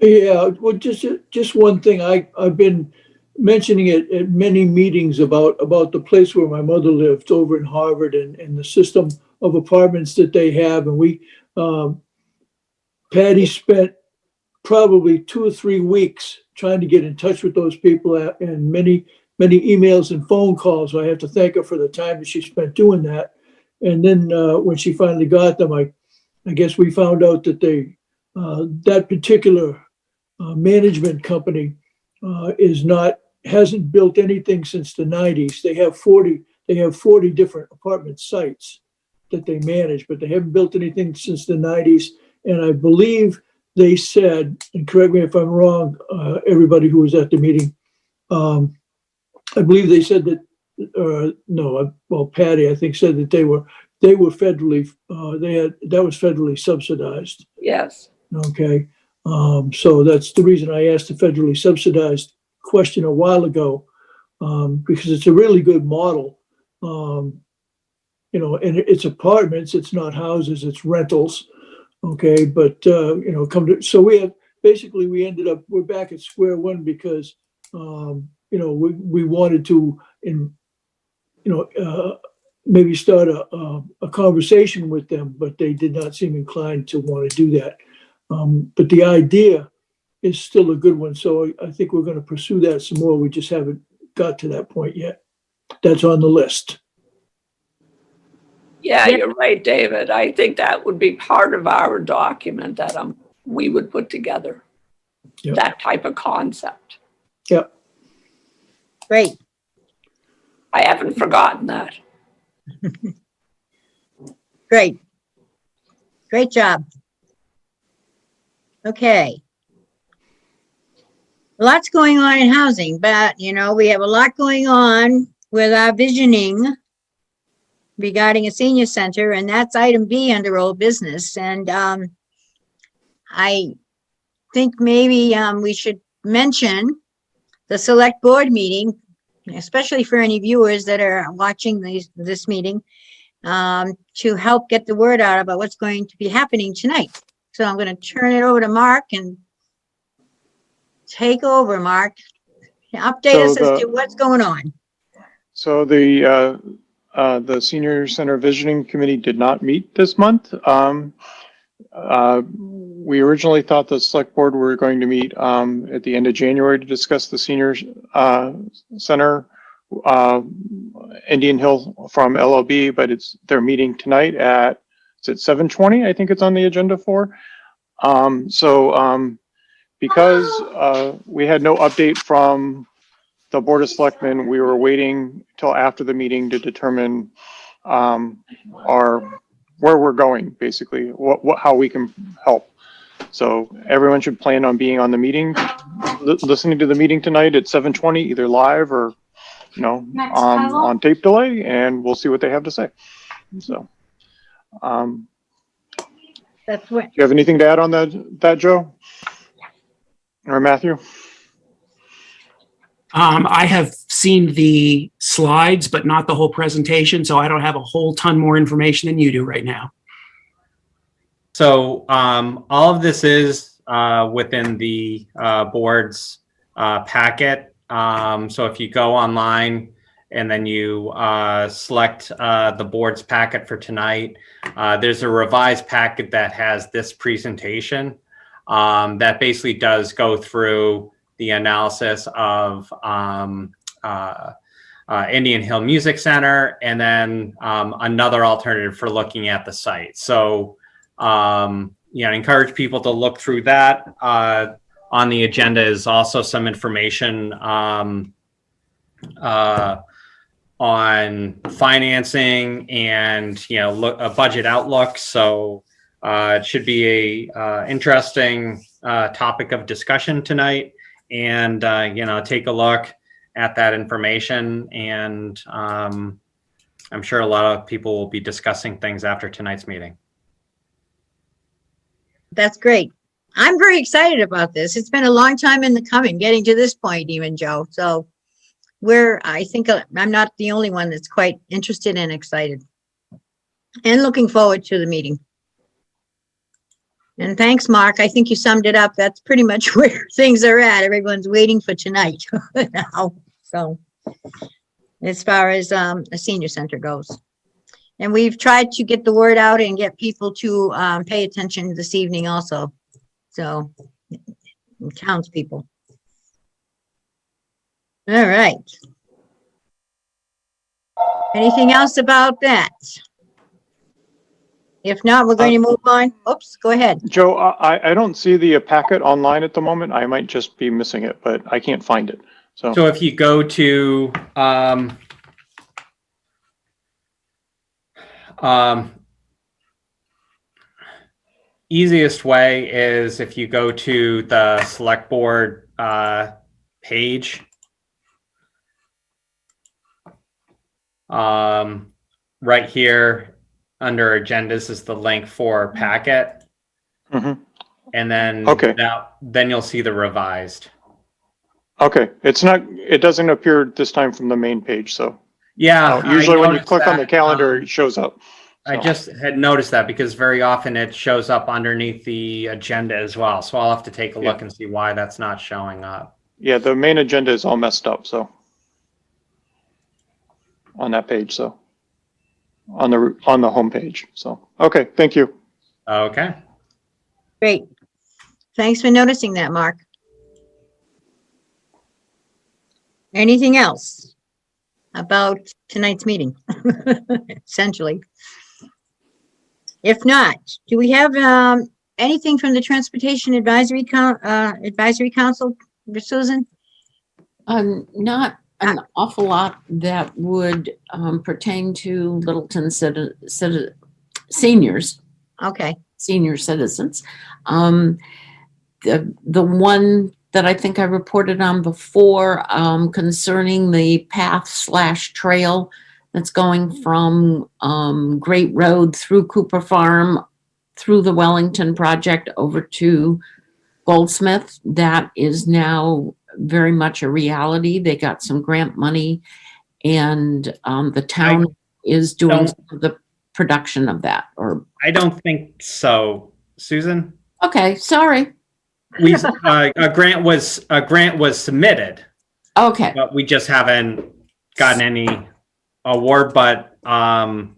Yeah, well, just one thing. I've been mentioning it at many meetings about the place where my mother lived over in Harvard and the system of apartments that they have. And we, Patty spent probably 2 or 3 weeks trying to get in touch with those people and many emails and phone calls. So I have to thank her for the time that she spent doing that. And then when she finally got them, I guess we found out that that particular management company hasn't built anything since the 90s. They have 40 different apartment sites that they manage, but they haven't built anything since the 90s. And I believe they said, and correct me if I'm wrong, everybody who was at the meeting, I believe they said that, Patty, I think, said that they were federally, that was federally subsidized. Yes. Okay. So that's the reason I asked the federally subsidized question a while ago, because it's a really good model. And it's apartments, it's not houses, it's rentals. Okay, but, so we ended up, we're back at square one because, we wanted to, maybe start a conversation with them, but they did not seem inclined to want to do that. But the idea is still a good one, so I think we're going to pursue that some more. We just haven't got to that point yet. That's on the list. Yeah, you're right, David. I think that would be part of our document that we would put together. Yep. That type of concept. Yep. Great. I haven't forgotten that. Great. Great job. Okay. Lots going on in housing, but we have a lot going on with our visioning regarding a senior center, and that's item B under old business. And I think maybe we should mention the select board meeting, especially for any viewers that are watching this meeting, to help get the word out about what's going to be happening tonight. So I'm going to turn it over to Mark and take over, Mark. Update us as to what's going on. So the Senior Center Visioning Committee did not meet this month. We originally thought the select board were going to meet at the end of January to discuss the Senior Center, Indian Hill from LLB, but they're meeting tonight at 7:20, I think it's on the agenda for. Because we had no update from the Board of Selectmen, we were waiting till after the meeting to determine where we're going, basically, how we can help. So everyone should plan on being on the meeting, listening to the meeting tonight at 7:20, either live or on tape delay, and we'll see what they have to say. So That's what. do you have anything to add on that, Joe? Or Matthew? I have seen the slides, but not the whole presentation, so I don't have a whole ton more information than you do right now. So all of this is within the board's packet. So if you go online and then you select the board's packet for tonight, there's a revised packet that has this presentation that basically does go through the analysis of Indian Hill Music Center, and then another alternative for looking at the site. So, I encourage people to look through that. On the agenda is also some information on financing and, a budget outlook. So it should be a interesting topic of discussion tonight. And, take a look at that information. And I'm sure a lot of people will be discussing things after tonight's meeting. That's great. I'm very excited about this. It's been a long time in the coming, getting to this point even, Joe. So I think I'm not the only one that's quite interested and excited and looking forward to the meeting. And thanks, Mark. I think you summed it up. That's pretty much where things are at. Everyone's waiting for tonight now. So as far as a senior center goes. And we've tried to get the word out and get people to pay attention this evening also. So townspeople. All right. Anything else about that? If not, we're going to move on. Oops, go ahead. Joe, I don't see the packet online at the moment. I might just be missing it, but I can't find it. So if you go to easiest way is if you go to the select board page. Right here under agendas is the link for packet. Mm-hmm. And then then you'll see the revised. Okay, it doesn't appear this time from the main page, so. Yeah. Usually when you click on the calendar, it shows up. I So, just had noticed that because very often it shows up underneath the agenda as well. So I'll have to take a look and see why that's not showing up. yeah, the main agenda is all messed up, so. On that page, so. On the homepage, so. Okay, thank you. Okay. Great. Thanks for noticing that, Mark. Anything else about tonight's meeting? Essentially. If not, do we have anything from the Transportation Advisory Council, Susan? Not an awful lot that would pertain to Littleton seniors, Okay, senior citizens. The one that I think I reported on before concerning the path/trail that's going from Great Road through Cooper Farm, through the Wellington project over to Goldsmith, that is now very much a reality. They got some grant money, and the town is doing the production of that. Or I don't think so, Susan. okay, sorry. We a grant was submitted, Okay, but we just haven't gotten any award. But I'm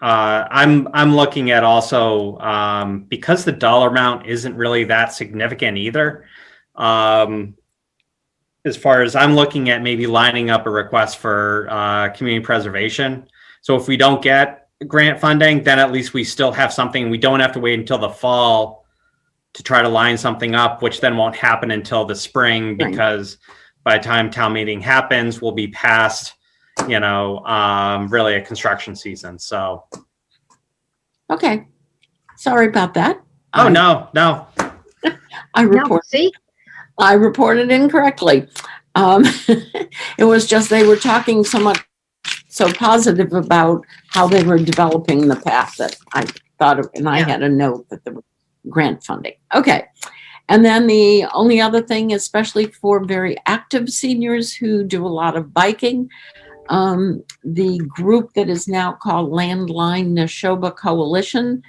looking at also because the dollar amount isn't really that significant either. As far as I'm looking at maybe lining up a request for community preservation. So if we don't get grant funding, then at least we still have something. We don't have to wait until the fall to try to line something up, which then won't happen until the spring, because by the time town meeting happens, we'll be past, really a construction season. So. okay. Sorry about that. Oh, no. I report. see? I reported incorrectly. It was just they were talking so positive about how they were developing the path that I thought of, and I had a note that there was grant funding. Okay. And then the only other thing, especially for very active seniors who do a lot of biking, the group that is now called Landline Neshoba Coalition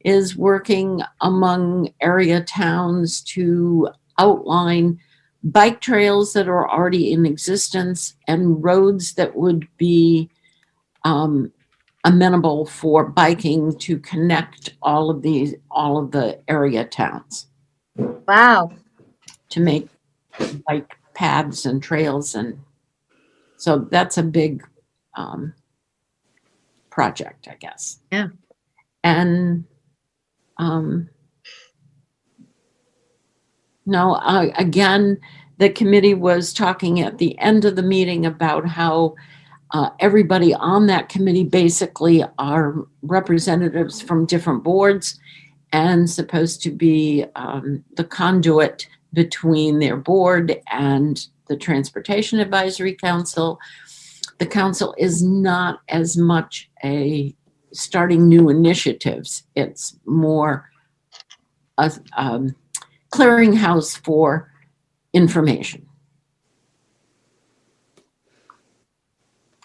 is working among area towns to outline bike trails that are already in existence and roads that would be amenable for biking to connect all of the area towns Wow. to make bike paths and trails. And so that's a big project, I guess. Yeah. And no, again, the committee was talking at the end of the meeting about how everybody on that committee basically are representatives from different boards and supposed to be the conduit between their board and the Transportation Advisory Council. The council is not as much a starting new initiatives. It's more a clearinghouse for information.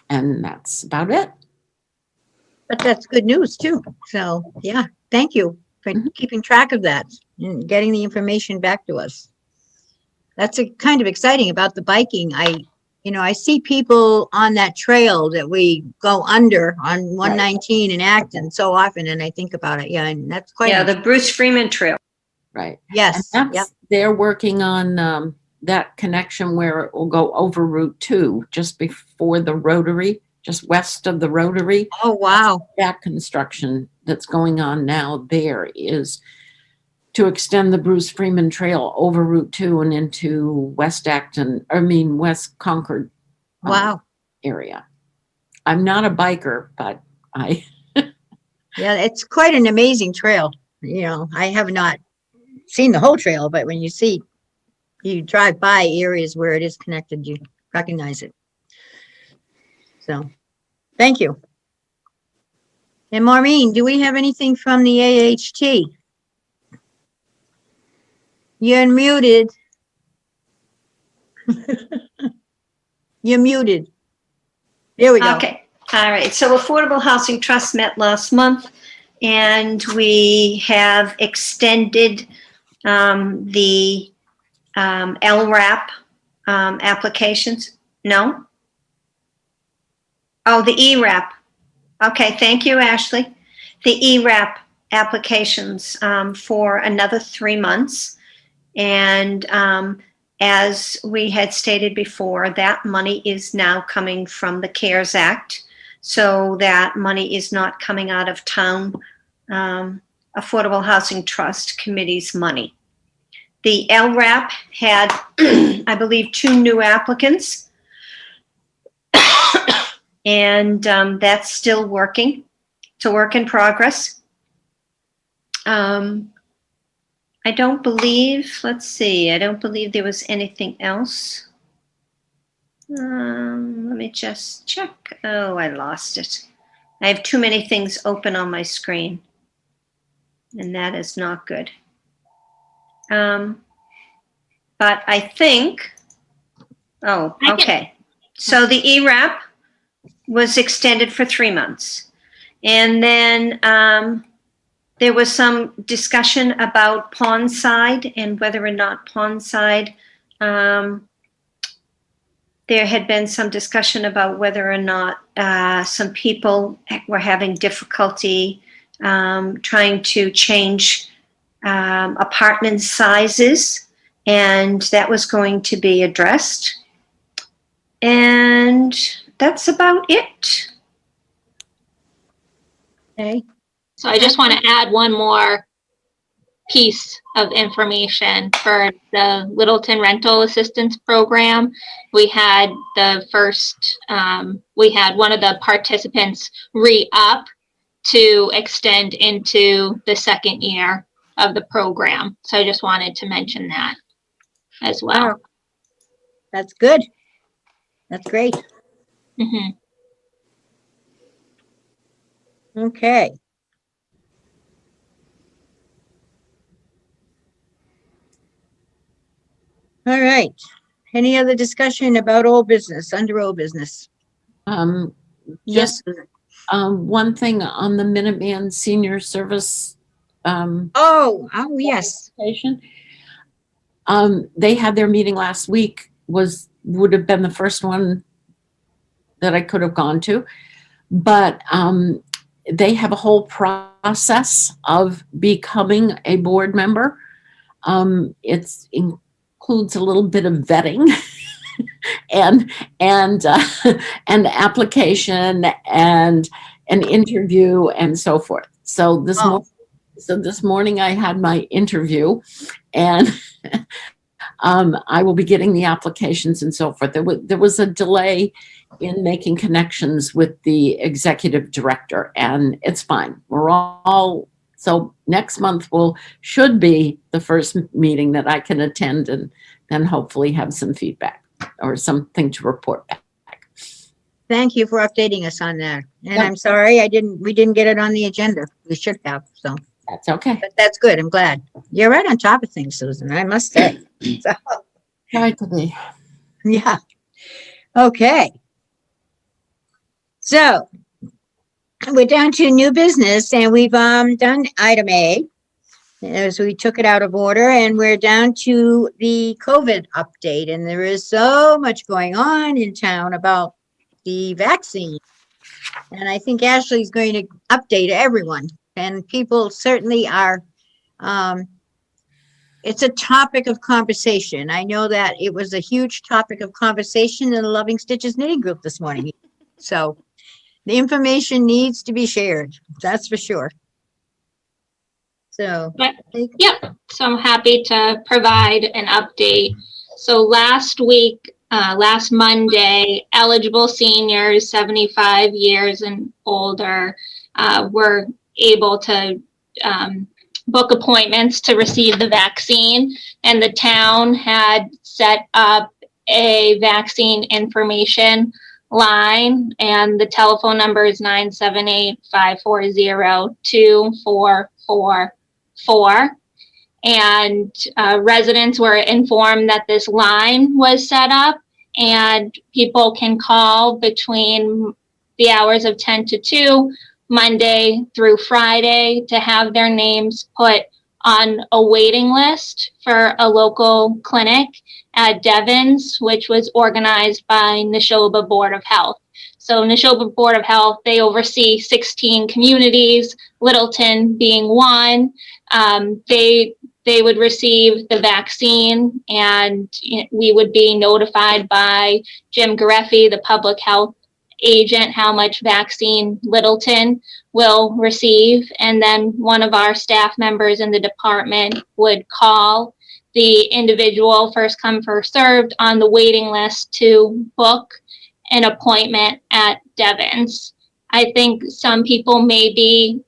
And that's about it. But that's good news too. So, yeah, thank you for keeping track of that and getting the information back to us. That's a kind of exciting about the biking. I see people on that trail that we go under on 119 in Acton so often, and I think about it. Yeah, and that's quite. Yeah, the Bruce Freeman Trail. Right. Yes. And they're working on that connection where it will go over Route 2, just before the Rotary, just west of the Rotary. Oh, wow. That construction that's going on now there is to extend the Bruce Freeman Trail over Route 2 and into West Concord. Wow. Area. I'm not a biker, but I. Yeah, it's quite an amazing trail. I have not seen the whole trail, but when you drive by areas where it is connected, you recognize it. So, thank you. And Maureen, do we have anything from the AHT? You're muted. You're muted. There we go. Okay. All right, so Affordable Housing Trust met last month, and we have extended the LRAP applications. No? Oh, the ERAP. Okay, thank you, Ashley. The ERAP applications for another 3 months. And as we had stated before, that money is now coming from the CARES Act. So that money is not coming out of town Affordable Housing Trust Committee's money. The LRAP had, I believe, 2 new applicants. And that's still working. It's a work in progress. I don't believe, let's see, I don't believe there was anything else. Let me just check. Oh, I lost it. I have too many things open on my screen, and that is not good. But I think, oh, okay. So the ERAP was extended for 3 months. And then there was some discussion about Pondside and whether or not Pondside, there had been some discussion about whether or not some people were having difficulty trying to change apartment sizes, and that was going to be addressed. And that's about it. Okay. So I just want to add one more piece of information for the Littleton Rental Assistance Program. We had the first, we had one of the participants re-up to extend into the second year of the program. So I just wanted to mention that as well. Wow. That's good. That's great. Mhm. Okay. All right. Any other discussion about old business, under old business? Yes. One thing on the Minuteman Senior Service Oh, yes. station. They had their meeting last week, would have been the first one that I could have gone to, but they have a whole process of becoming a board member. It includes a little bit of vetting and application and an interview and so forth. So this morning I had my interview, and I will be getting the applications and so forth. There was a delay in making connections with the executive director, and it's fine. So next month should be the first meeting that I can attend, and then hopefully have some feedback or something to report back. Thank you for updating us on that. And Yep. I'm sorry we didn't get it on the agenda. We should have, so. That's okay. But that's good. I'm glad. You're right on top of things, Susan, I must say. So, Try to be. yeah. Okay. So we're down to new business, and we've done item A. So we took it out of order, and we're down to the COVID update. And there is so much going on in town about the vaccine. And I think Ashley's going to update everyone. And people certainly are, it's a topic of conversation. I know that it was a huge topic of conversation in the Loving Stitches knitting group this morning. So the information needs to be shared, that's for sure. So. Yep, so I'm happy to provide an update. So last week, last Monday, eligible seniors 75 years and older were able to book appointments to receive the vaccine, and the town had set up a vaccine information line, and the telephone number is 978-540-2444. And residents were informed that this line was set up, and people can call between the hours of 10 to 2, Monday through Friday, to have their names put on a waiting list for a local clinic at Devon's, which was organized by Neshoba Board of Health. So Neshoba Board of Health, they oversee 16 communities, Littleton being one. They would receive the vaccine, and we would be notified by Jim Gareffi, the public health agent, how much vaccine Littleton will receive. And then one of our staff members in the department would call the individual, first come, first served, on the waiting list to book an appointment at Devon's. I think some people may be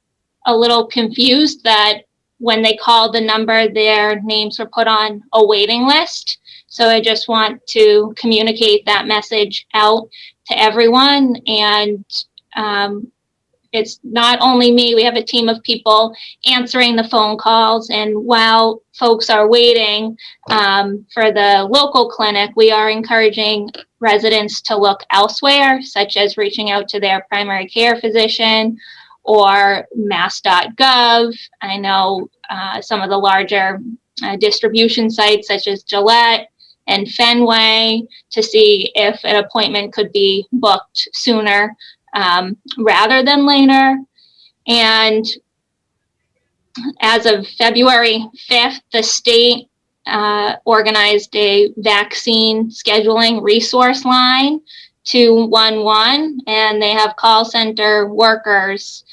a little confused that when they called the number, their names were put on a waiting list. So I just want to communicate that message out to everyone. And it's not only me, we have a team of people answering the phone calls. And while folks are waiting for the local clinic, we are encouraging residents to look elsewhere, such as reaching out to their primary care physician or mass.gov. I know some of the larger distribution sites, such as Gillette and Fenway, to see if an appointment could be booked sooner rather than later. And as of February 5th, the state organized a vaccine scheduling resource line, 211, and they have call center workers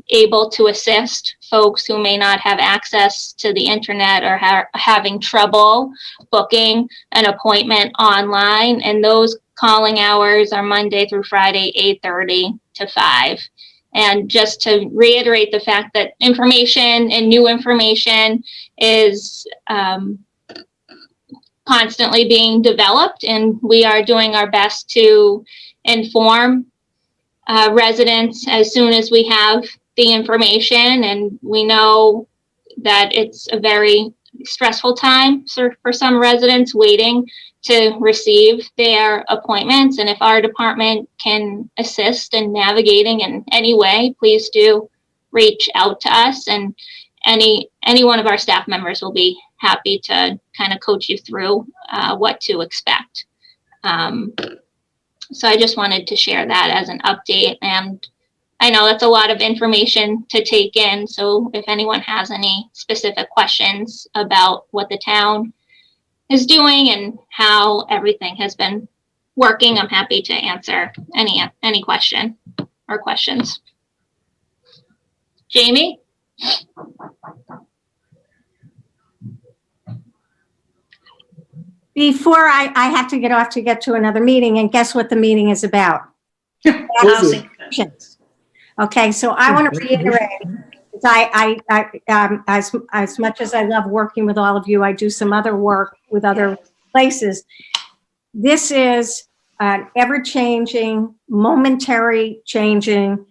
able to assist folks who may not have access to the internet or having trouble booking an appointment online. And those calling hours are Monday through Friday, 8:30 to 5. And just to reiterate the fact that information and new information is constantly being developed, and we are doing our best to inform residents as soon as we have the information. And we know that it's a very stressful time for some residents waiting to receive their appointments. And if our department can assist in navigating in any way, please do reach out to us, and any one of our staff members will be happy to kind of coach you through what to expect. So I just wanted to share that as an update. And I know that's a lot of information to take in. So if anyone has any specific questions about what the town is doing and how everything has been working, I'm happy to answer any question or questions. Jamie? Before I have to get off to get to another meeting, and guess what the meeting is about? Housing. Okay, so I want to reiterate, as much as I love working with all of you, I do some other work with other places. This is an ever-changing, momentary changing,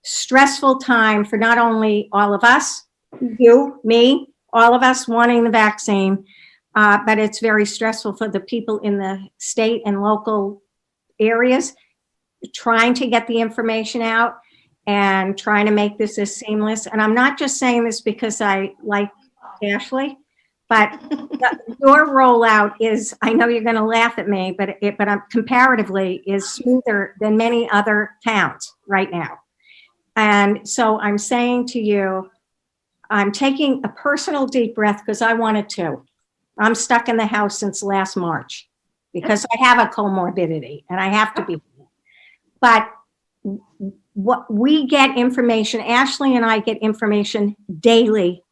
stressful time for not only all of us, you, me, all of us wanting the vaccine, but it's very stressful for the people in the state and local areas trying to get the information out and trying to make this as seamless. And I'm not just saying this because I like Ashley, but your rollout is, I know you're going to laugh at me, but comparatively is smoother than many other towns right now. And so I'm saying to you, I'm taking a personal deep breath because I wanted to. I'm stuck in the house since last March because I have a comorbidity and I have to be. But what we get information, Ashley and I get information daily,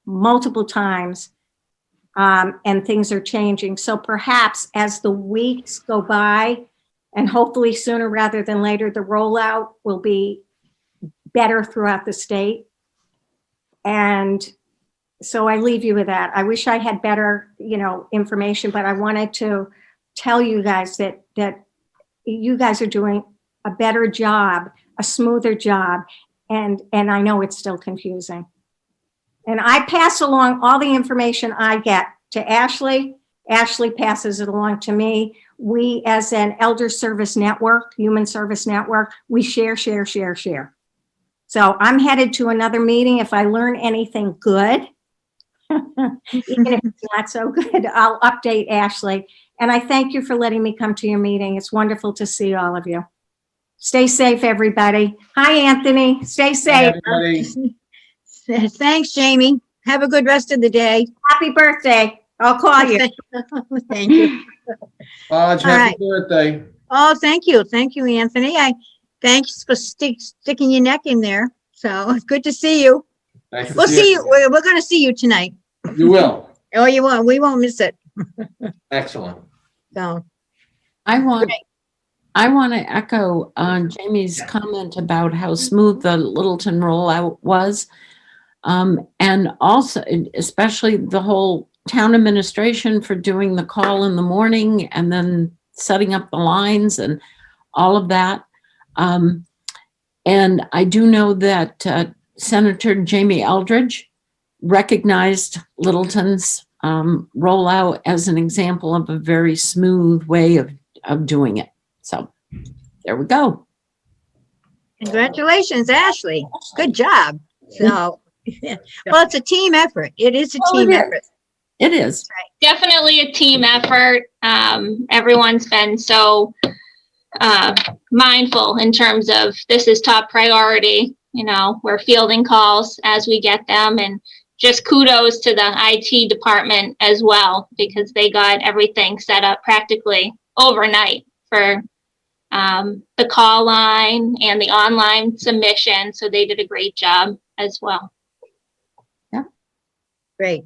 multiple times, and things are changing. So perhaps as the weeks go by, and hopefully sooner rather than later, the rollout will be better throughout the state. And so I leave you with that. I wish I had better, information, but I wanted to tell you guys that you guys are doing a better job, a smoother job, and I know it's still confusing. And I pass along all the information I get to Ashley. Ashley passes it along to me. we, as an elder service network, human service network, we share. So I'm headed to another meeting. If I learn anything good, even if it's not so good, I'll update Ashley. And I thank you for letting me come to your meeting. It's wonderful to see all of you. Stay safe, everybody. Hi, Anthony. Stay safe. Thanks, Jamie. Have a good rest of the day. Happy birthday. I'll call you. Thank you. Happy All right. birthday. Oh, thank you. Thank you, Anthony. Thanks for sticking your neck in there. So it's good to see you. Nice to We'll see you. again. We're going to see you tonight. You will. Oh, you won't. We won't miss it. Excellent. So, I want to echo Jamie's comment about how smooth the Littleton rollout was. And also, especially the whole town administration for doing the call in the morning and then setting up the lines and all of that. And I do know that Senator Jamie Eldridge recognized Littleton's rollout as an example of a very smooth way of doing it. So there we go. congratulations, Ashley. Good job. So, well, it's a team effort. It is a team effort. It is. Definitely a team effort. Everyone's been so mindful in terms of this is top priority. You know, we're fielding calls as we get them, and just kudos to the IT department as well, because they got everything set up practically overnight for the call line and the online submission. So they did a great job as well. Great.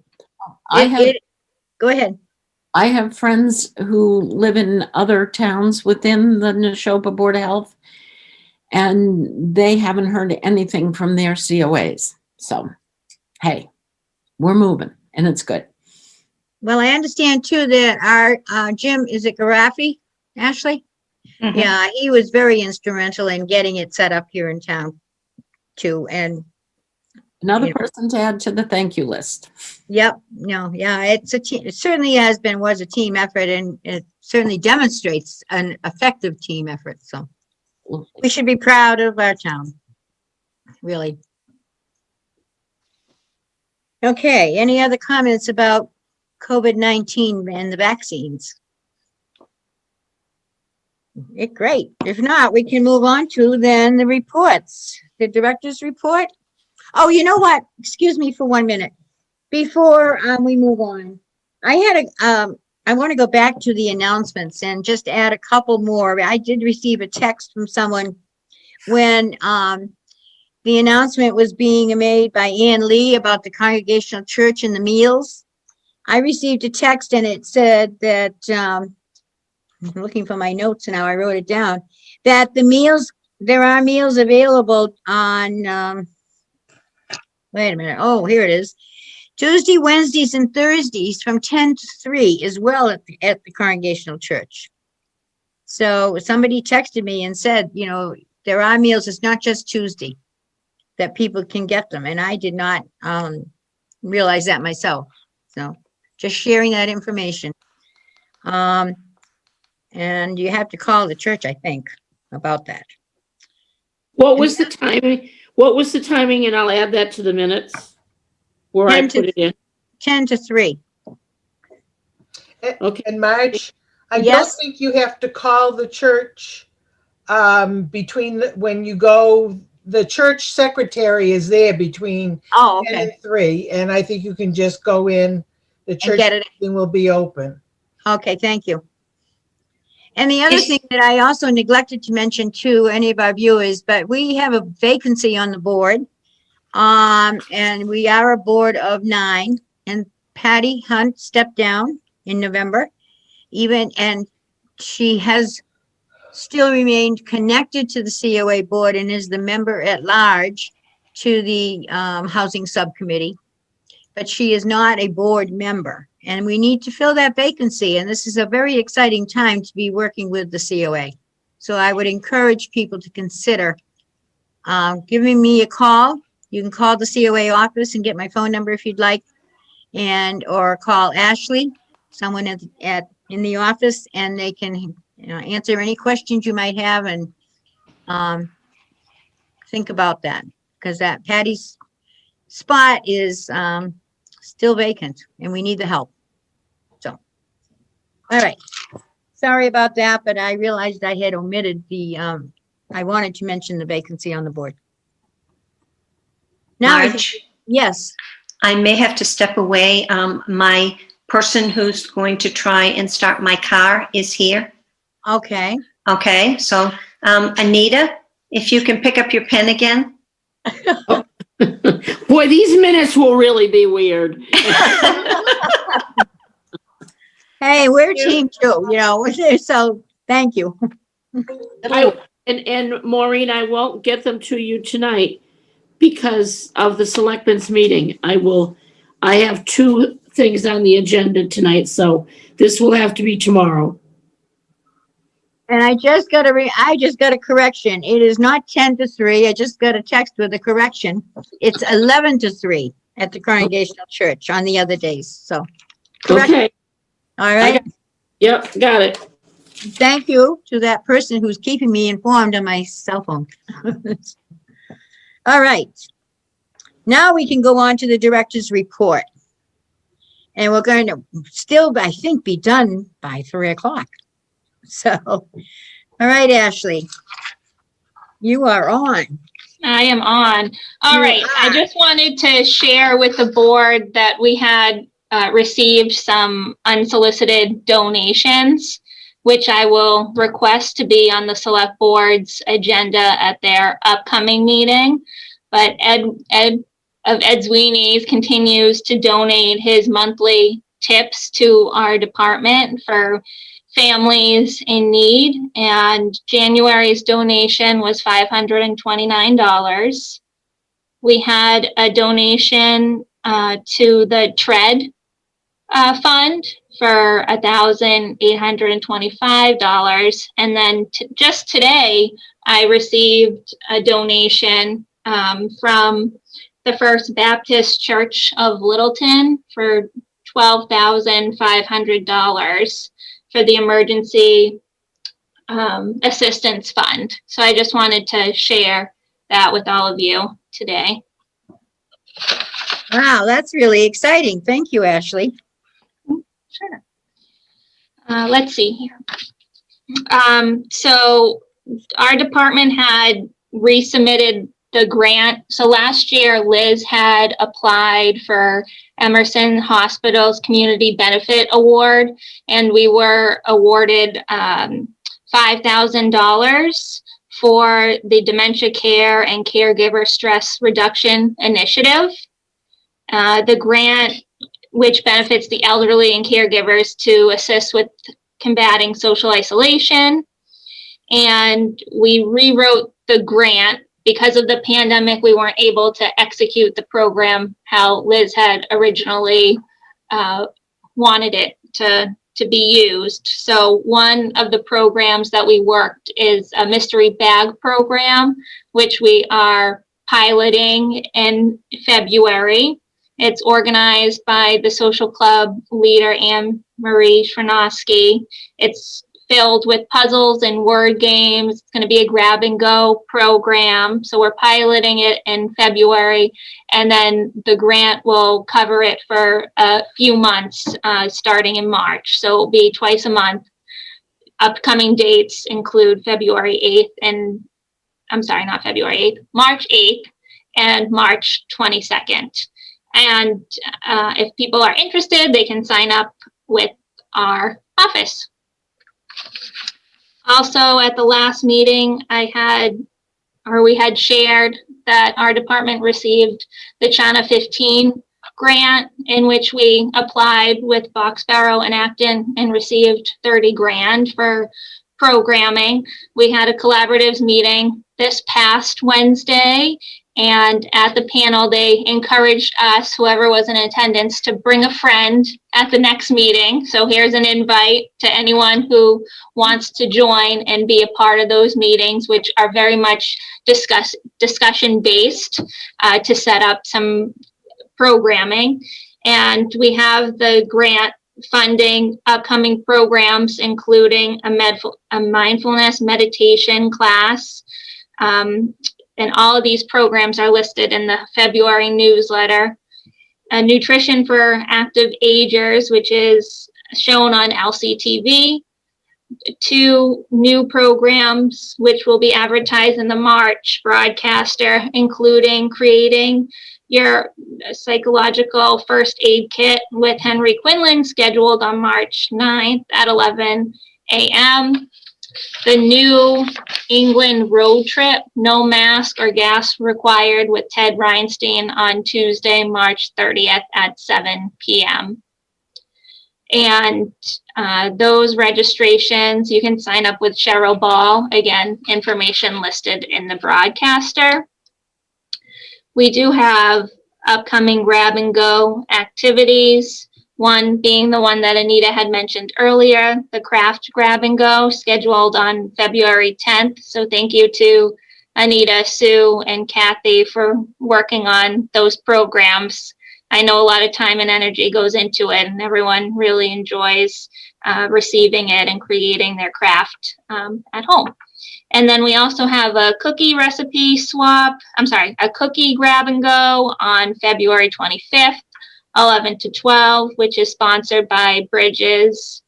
I Go ahead. I have friends who live in other towns within the Neshoba Board of Health, and they haven't heard anything from their COAs. So, hey, we're moving, and it's good. Well, I understand too that our Jim, is it Garafi, Ashley? Mhm. Yeah, he was very instrumental in getting it set up here in town too. And Another Yeah. person to add to the thank you list. yep, no, yeah, it's a team. It certainly was a team effort, and it certainly demonstrates an effective team effort. So we should be proud of our town, really. Okay, any other comments about COVID-19 and the vaccines? Great. If not, we can move on to then the reports. The director's report. Oh, you know what? Excuse me for 1 minute. Before we move on, I want to go back to the announcements and just add a couple more. I did receive a text from someone when the announcement was being made by Ann Lee about the Congregational Church and the meals. I received a text and it said that, I'm looking for my notes now, I wrote it down, that there are meals available on, wait a minute, oh, here it is. Tuesday, Wednesdays, and Thursdays from 10 to 3 as well at the Congregational Church. So somebody texted me and said, you know, there are meals, it's not just Tuesday, that people can get them. And I did not realize that myself. So just sharing that information. And you have to call the church, I think, about that. What was the timing? What was the timing? And I'll add that to the minutes where I 10 to put it in. 10 to 3. Okay. And Marge, I don't Yes? think you have to call the church when you go, the church secretary is there between Oh, 10 okay. and 3, and I think you can just go in, the church get it. meeting will be open. Okay, thank you. And the other Is- thing that I also neglected to mention to any of our viewers, but we have a vacancy on the board. And we are a board of 9, and Patty Hunt stepped down in November. And she has still remained connected to the COA board and is the member at large to the housing subcommittee. But she is not a board member, and we need to fill that vacancy. And this is a very exciting time to be working with the COA. So I would encourage people to consider giving me a call. You can call the COA office and get my phone number if you'd like, or call Ashley, someone at in the office, and they can, answer any questions you might have, and think about that, because that Patty's spot is still vacant, and we need the help. So, all right. Sorry about that, but I realized I had omitted I wanted to mention the vacancy on the board. Now, Marge, yes. I may have to step away. My person who's going to try and start my car is here. Okay. Okay, so Anita, if you can pick up your pen again. Boy, these minutes will really be weird. Hey, we're team two, so thank you. And Maureen, I won't get them to you tonight because of the selectmen's meeting. I have 2 things on the agenda tonight, so this will have to be tomorrow. And I just got a correction. It is not 10 to 3. I just got a text with a correction. It's 11 to 3 at the Congregational Church on the other days, so. correct. Okay, All right. yep, got it. Thank you to that person who's keeping me informed on my cell phone. All right. Now we can go on to the director's report. And we're going to still, I think, be done by 3 o'clock. So, all right, Ashley, you are on. I am on. All right. I just wanted to share with the board that we had received some unsolicited donations, which I will request to be on the select board's agenda at their upcoming meeting. But Ed of Ed Sweeney's continues to donate his monthly tips to our department for families in need, and January's donation was $529. We had a donation to the TREAD fund for $1,825, and then just today I received a donation from the First Baptist Church of Littleton for $12,500 for the Emergency Assistance Fund. So I just wanted to share that with all of you today. Wow, that's really exciting. Thank you, Ashley. Sure. Let's see here. So our department had resubmitted the grant. So last year, Liz had applied for Emerson Hospital's Community Benefit Award, and we were awarded $5,000 for the Dementia Care and Caregiver Stress Reduction Initiative. The grant, which benefits the elderly and caregivers to assist with combating social isolation. And we rewrote the grant. Because of the pandemic, we weren't able to execute the program how Liz had originally wanted it to be used. So one of the programs that we worked is a mystery bag program, which we are piloting in February. It's organized by the social club leader, Anne Marie Shranovsky. It's filled with puzzles and word games. It's going to be a grab and go program. So we're piloting it in February, and then the grant will cover it for a few months, starting in March. So it'll be twice a month. Upcoming dates include February 8th and, I'm sorry, not February 8th, March 8th and March 22nd. And if people are interested, they can sign up with our office. Also, at the last meeting, we had shared that our department received the China 15 grant, in which we applied with Boxborough and Acton and received 30 grand for programming. We had a collaboratives meeting this past Wednesday, and at the panel, they encouraged us, whoever was in attendance, to bring a friend at the next meeting. So here's an invite to anyone who wants to join and be a part of those meetings, which are very much discussion-based to set up some programming. And we have the grant funding upcoming programs, including a mindfulness meditation class. And all of these programs are listed in the February newsletter. Nutrition for Active Agers, which is shown on LCTV. 2 new programs, which will be advertised in the March broadcaster, including creating your psychological first aid kit with Henry Quinlan, scheduled on March 9th at 11 a.m. The new England road trip, no mask or gas required, with Ted Reinstein on Tuesday, March 30th at 7 p.m. And those registrations, you can sign up with Cheryl Ball. Again, information listed in the broadcaster. We do have upcoming grab and go activities. One being the one that Anita had mentioned earlier, the craft grab and go, scheduled on February 10th. So thank you to Anita, Sue, and Kathy for working on those programs. I know a lot of time and energy goes into it, and everyone really enjoys receiving it and creating their craft at home. And then we also have a cookie recipe a cookie grab and go on February 25th, 11 to 12, which is sponsored by Bridges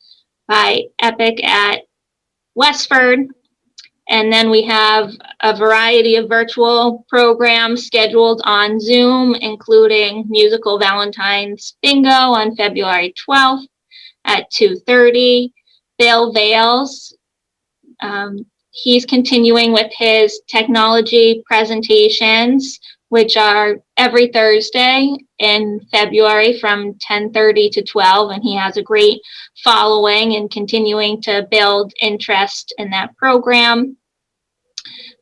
by Epic at Westford. And then we have a variety of virtual programs scheduled on Zoom, including Musical Valentine's Bingo on February 12th at 2:30. Bill Vales, he's continuing with his technology presentations, which are every Thursday in February from 10:30 to 12, and he has a great following and continuing to build interest in that program.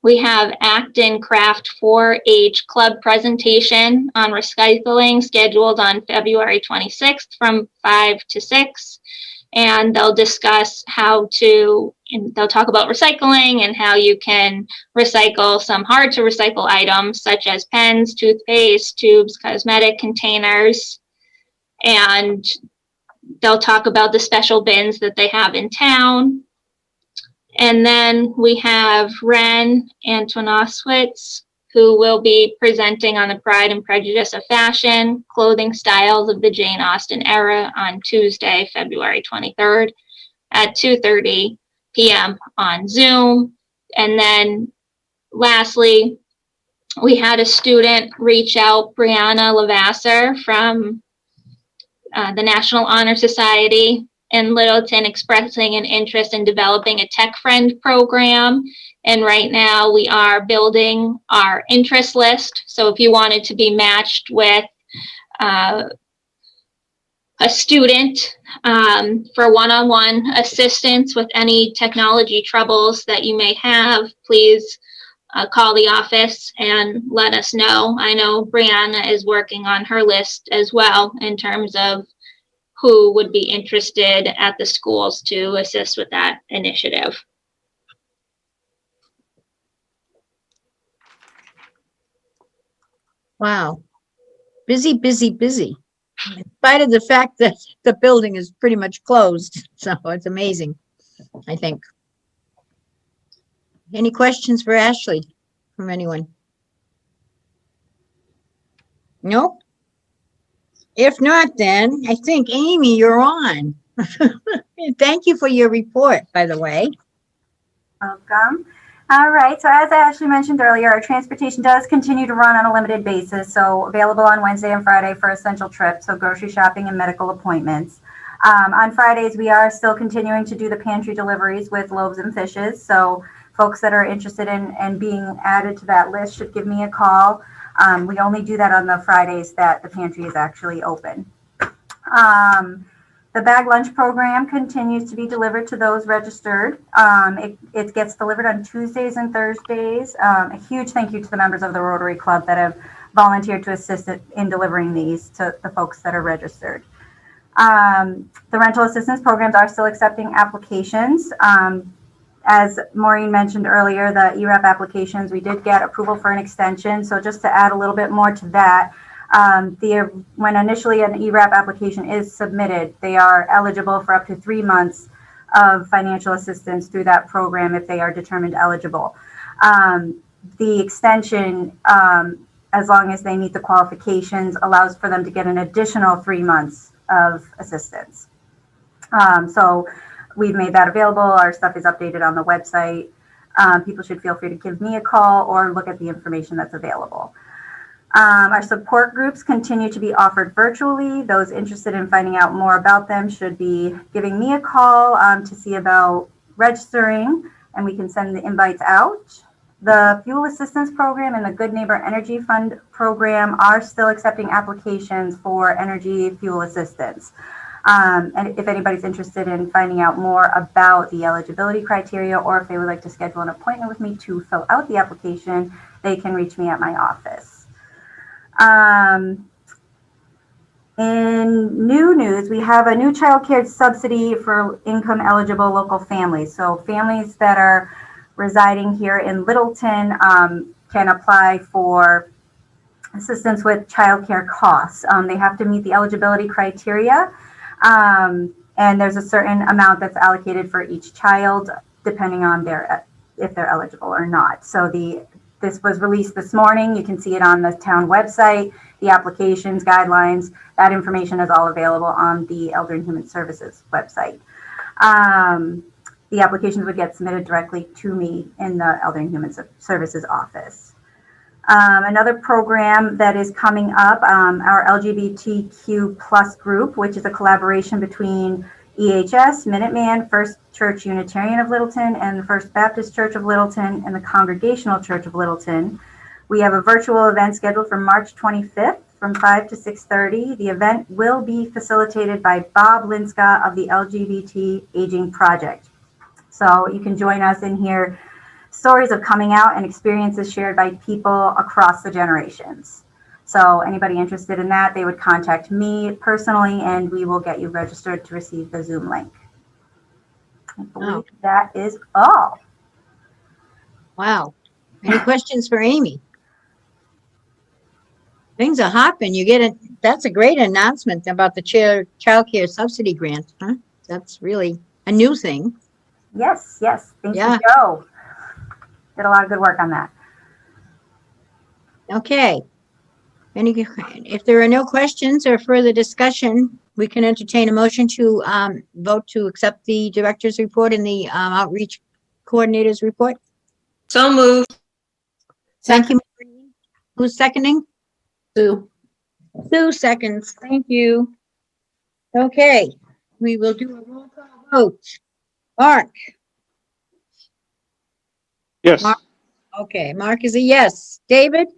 We have Acton Craft 4-H Club presentation on recycling, scheduled on February 26th from 5 to 6. And they'll discuss they'll talk about recycling and how you can recycle some hard to recycle items such as pens, toothpaste, tubes, cosmetic containers. And they'll talk about the special bins that they have in town. And then we have Ren Antonoswitz, who will be presenting on the Pride and Prejudice of fashion, clothing styles of the Jane Austen era on Tuesday, February 23rd at 2:30 p.m. on Zoom. And then lastly, we had a student reach out, Brianna Lavasser from the National Honor Society in Littleton, expressing an interest in developing a Tech Friend program. And right now we are building our interest list. So if you wanted to be matched with a student for one-on-one assistance with any technology troubles that you may have, please call the office and let us know. I know Brianna is working on her list as well in terms of who would be interested at the schools to assist with that initiative. Wow. Busy, busy, busy. In spite of the fact that the building is pretty much closed. So it's amazing, I think. Any questions for Ashley from anyone? No? If not, then I think, Amy, you're on. Thank you for your report, by the way. Welcome. All right, so as Ashley mentioned earlier, our transportation does continue to run on a limited basis, so available on Wednesday and Friday for essential trips, so grocery shopping and medical appointments. On Fridays, we are still continuing to do the pantry deliveries with loaves and fishes, so folks that are interested in being added to that list should give me a call. We only do that on the Fridays that the pantry is actually open. The bag lunch program continues to be delivered to those registered. It gets delivered on Tuesdays and Thursdays. A huge thank you to the members of the Rotary Club that have volunteered to assist in delivering these to the folks that are registered. The rental assistance programs are still accepting applications. As Maureen mentioned earlier, the ERAP applications, we did get approval for an extension. So just to add a little bit more to that, When initially an ERAP application is submitted, they are eligible for up to 3 months of financial assistance through that program if they are determined eligible. The extension, as long as they meet the qualifications, allows for them to get an additional 3 months of assistance. So we've made that available. Our stuff is updated on the website. People should feel free to give me a call or look at the information that's available. Our support groups continue to be offered virtually. Those interested in finding out more about them should be giving me a call to see about registering, and we can send the invites out. The Fuel Assistance Program and the Good Neighbor Energy Fund program are still accepting applications for energy fuel assistance. And if anybody's interested in finding out more about the eligibility criteria, or if they would like to schedule an appointment with me to fill out the application, they can reach me at my office. In new news, we have a new child care subsidy for income eligible local families. So families that are residing here in Littleton can apply for assistance with child care costs. They have to meet the eligibility criteria, and there's a certain amount that's allocated for each child depending on if they're eligible or not. So this was released this morning. You can see it on the town website, the applications, guidelines. That information is all available on the Elder and Human Services website. The applications would get submitted directly to me in the Elder and Human Services office. Another program that is coming up, our LGBTQ plus group, which is a collaboration between EHS, Minuteman, First Church Unitarian of Littleton, and the First Baptist Church of Littleton, and the Congregational Church of Littleton. We have a virtual event scheduled for March 25th from 5 to 6:30. The event will be facilitated by Bob Linska of the LGBT Aging Project. So you can join us in here. Stories of coming out and experiences shared by people across the generations. So anybody interested in that, they would contact me personally, and we will get you registered to receive the Zoom link. I believe that is all. Wow. Any questions for Amy? Things are hopping. That's a great announcement about the child care subsidy grant, huh? That's really a new thing. Yes. Thank Yeah. you, Joe. Did a lot of good work on that. Okay. If there are no questions or further discussion, we can entertain a motion to vote to accept the director's report and the outreach coordinator's report. So moved. Thank you. Maureen. Who's seconding? Sue. Sue seconds. Thank you. Okay, we will do a roll call vote. Mark? Yes. Okay, Mark is a yes. David?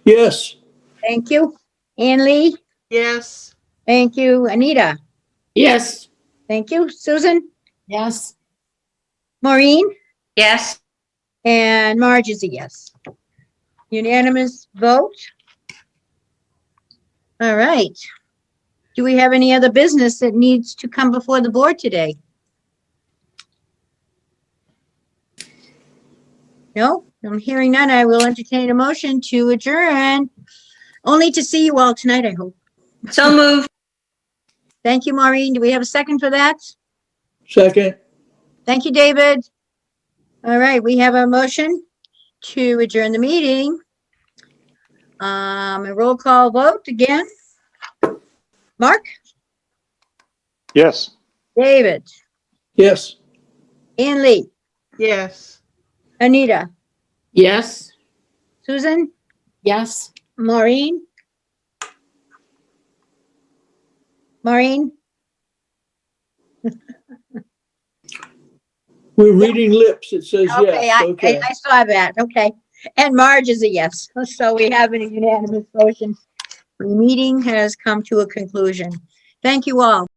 Yes. Thank you. Ann Lee? Yes. Thank you. Anita? Yes. Thank you. Susan? Yes. Maureen? Yes. And Marge is a yes. Unanimous vote. All right. Do we have any other business that needs to come before the board today? No, I'm hearing none. I will entertain a motion to adjourn. Only to see you all tonight, I hope. So moved. Thank you, Maureen. Do we have a second for that? Second. Thank you, David. All right, we have a motion to adjourn the meeting. A roll call vote again. Mark? Yes. David? Yes. Ann Lee? Yes. Anita? Yes. Susan? Yes. Maureen? Maureen? We're reading lips. It says Okay, yes. Okay. I saw that. Okay. And Marge is a yes. So we have a unanimous motion. The meeting has come to a conclusion. Thank you all.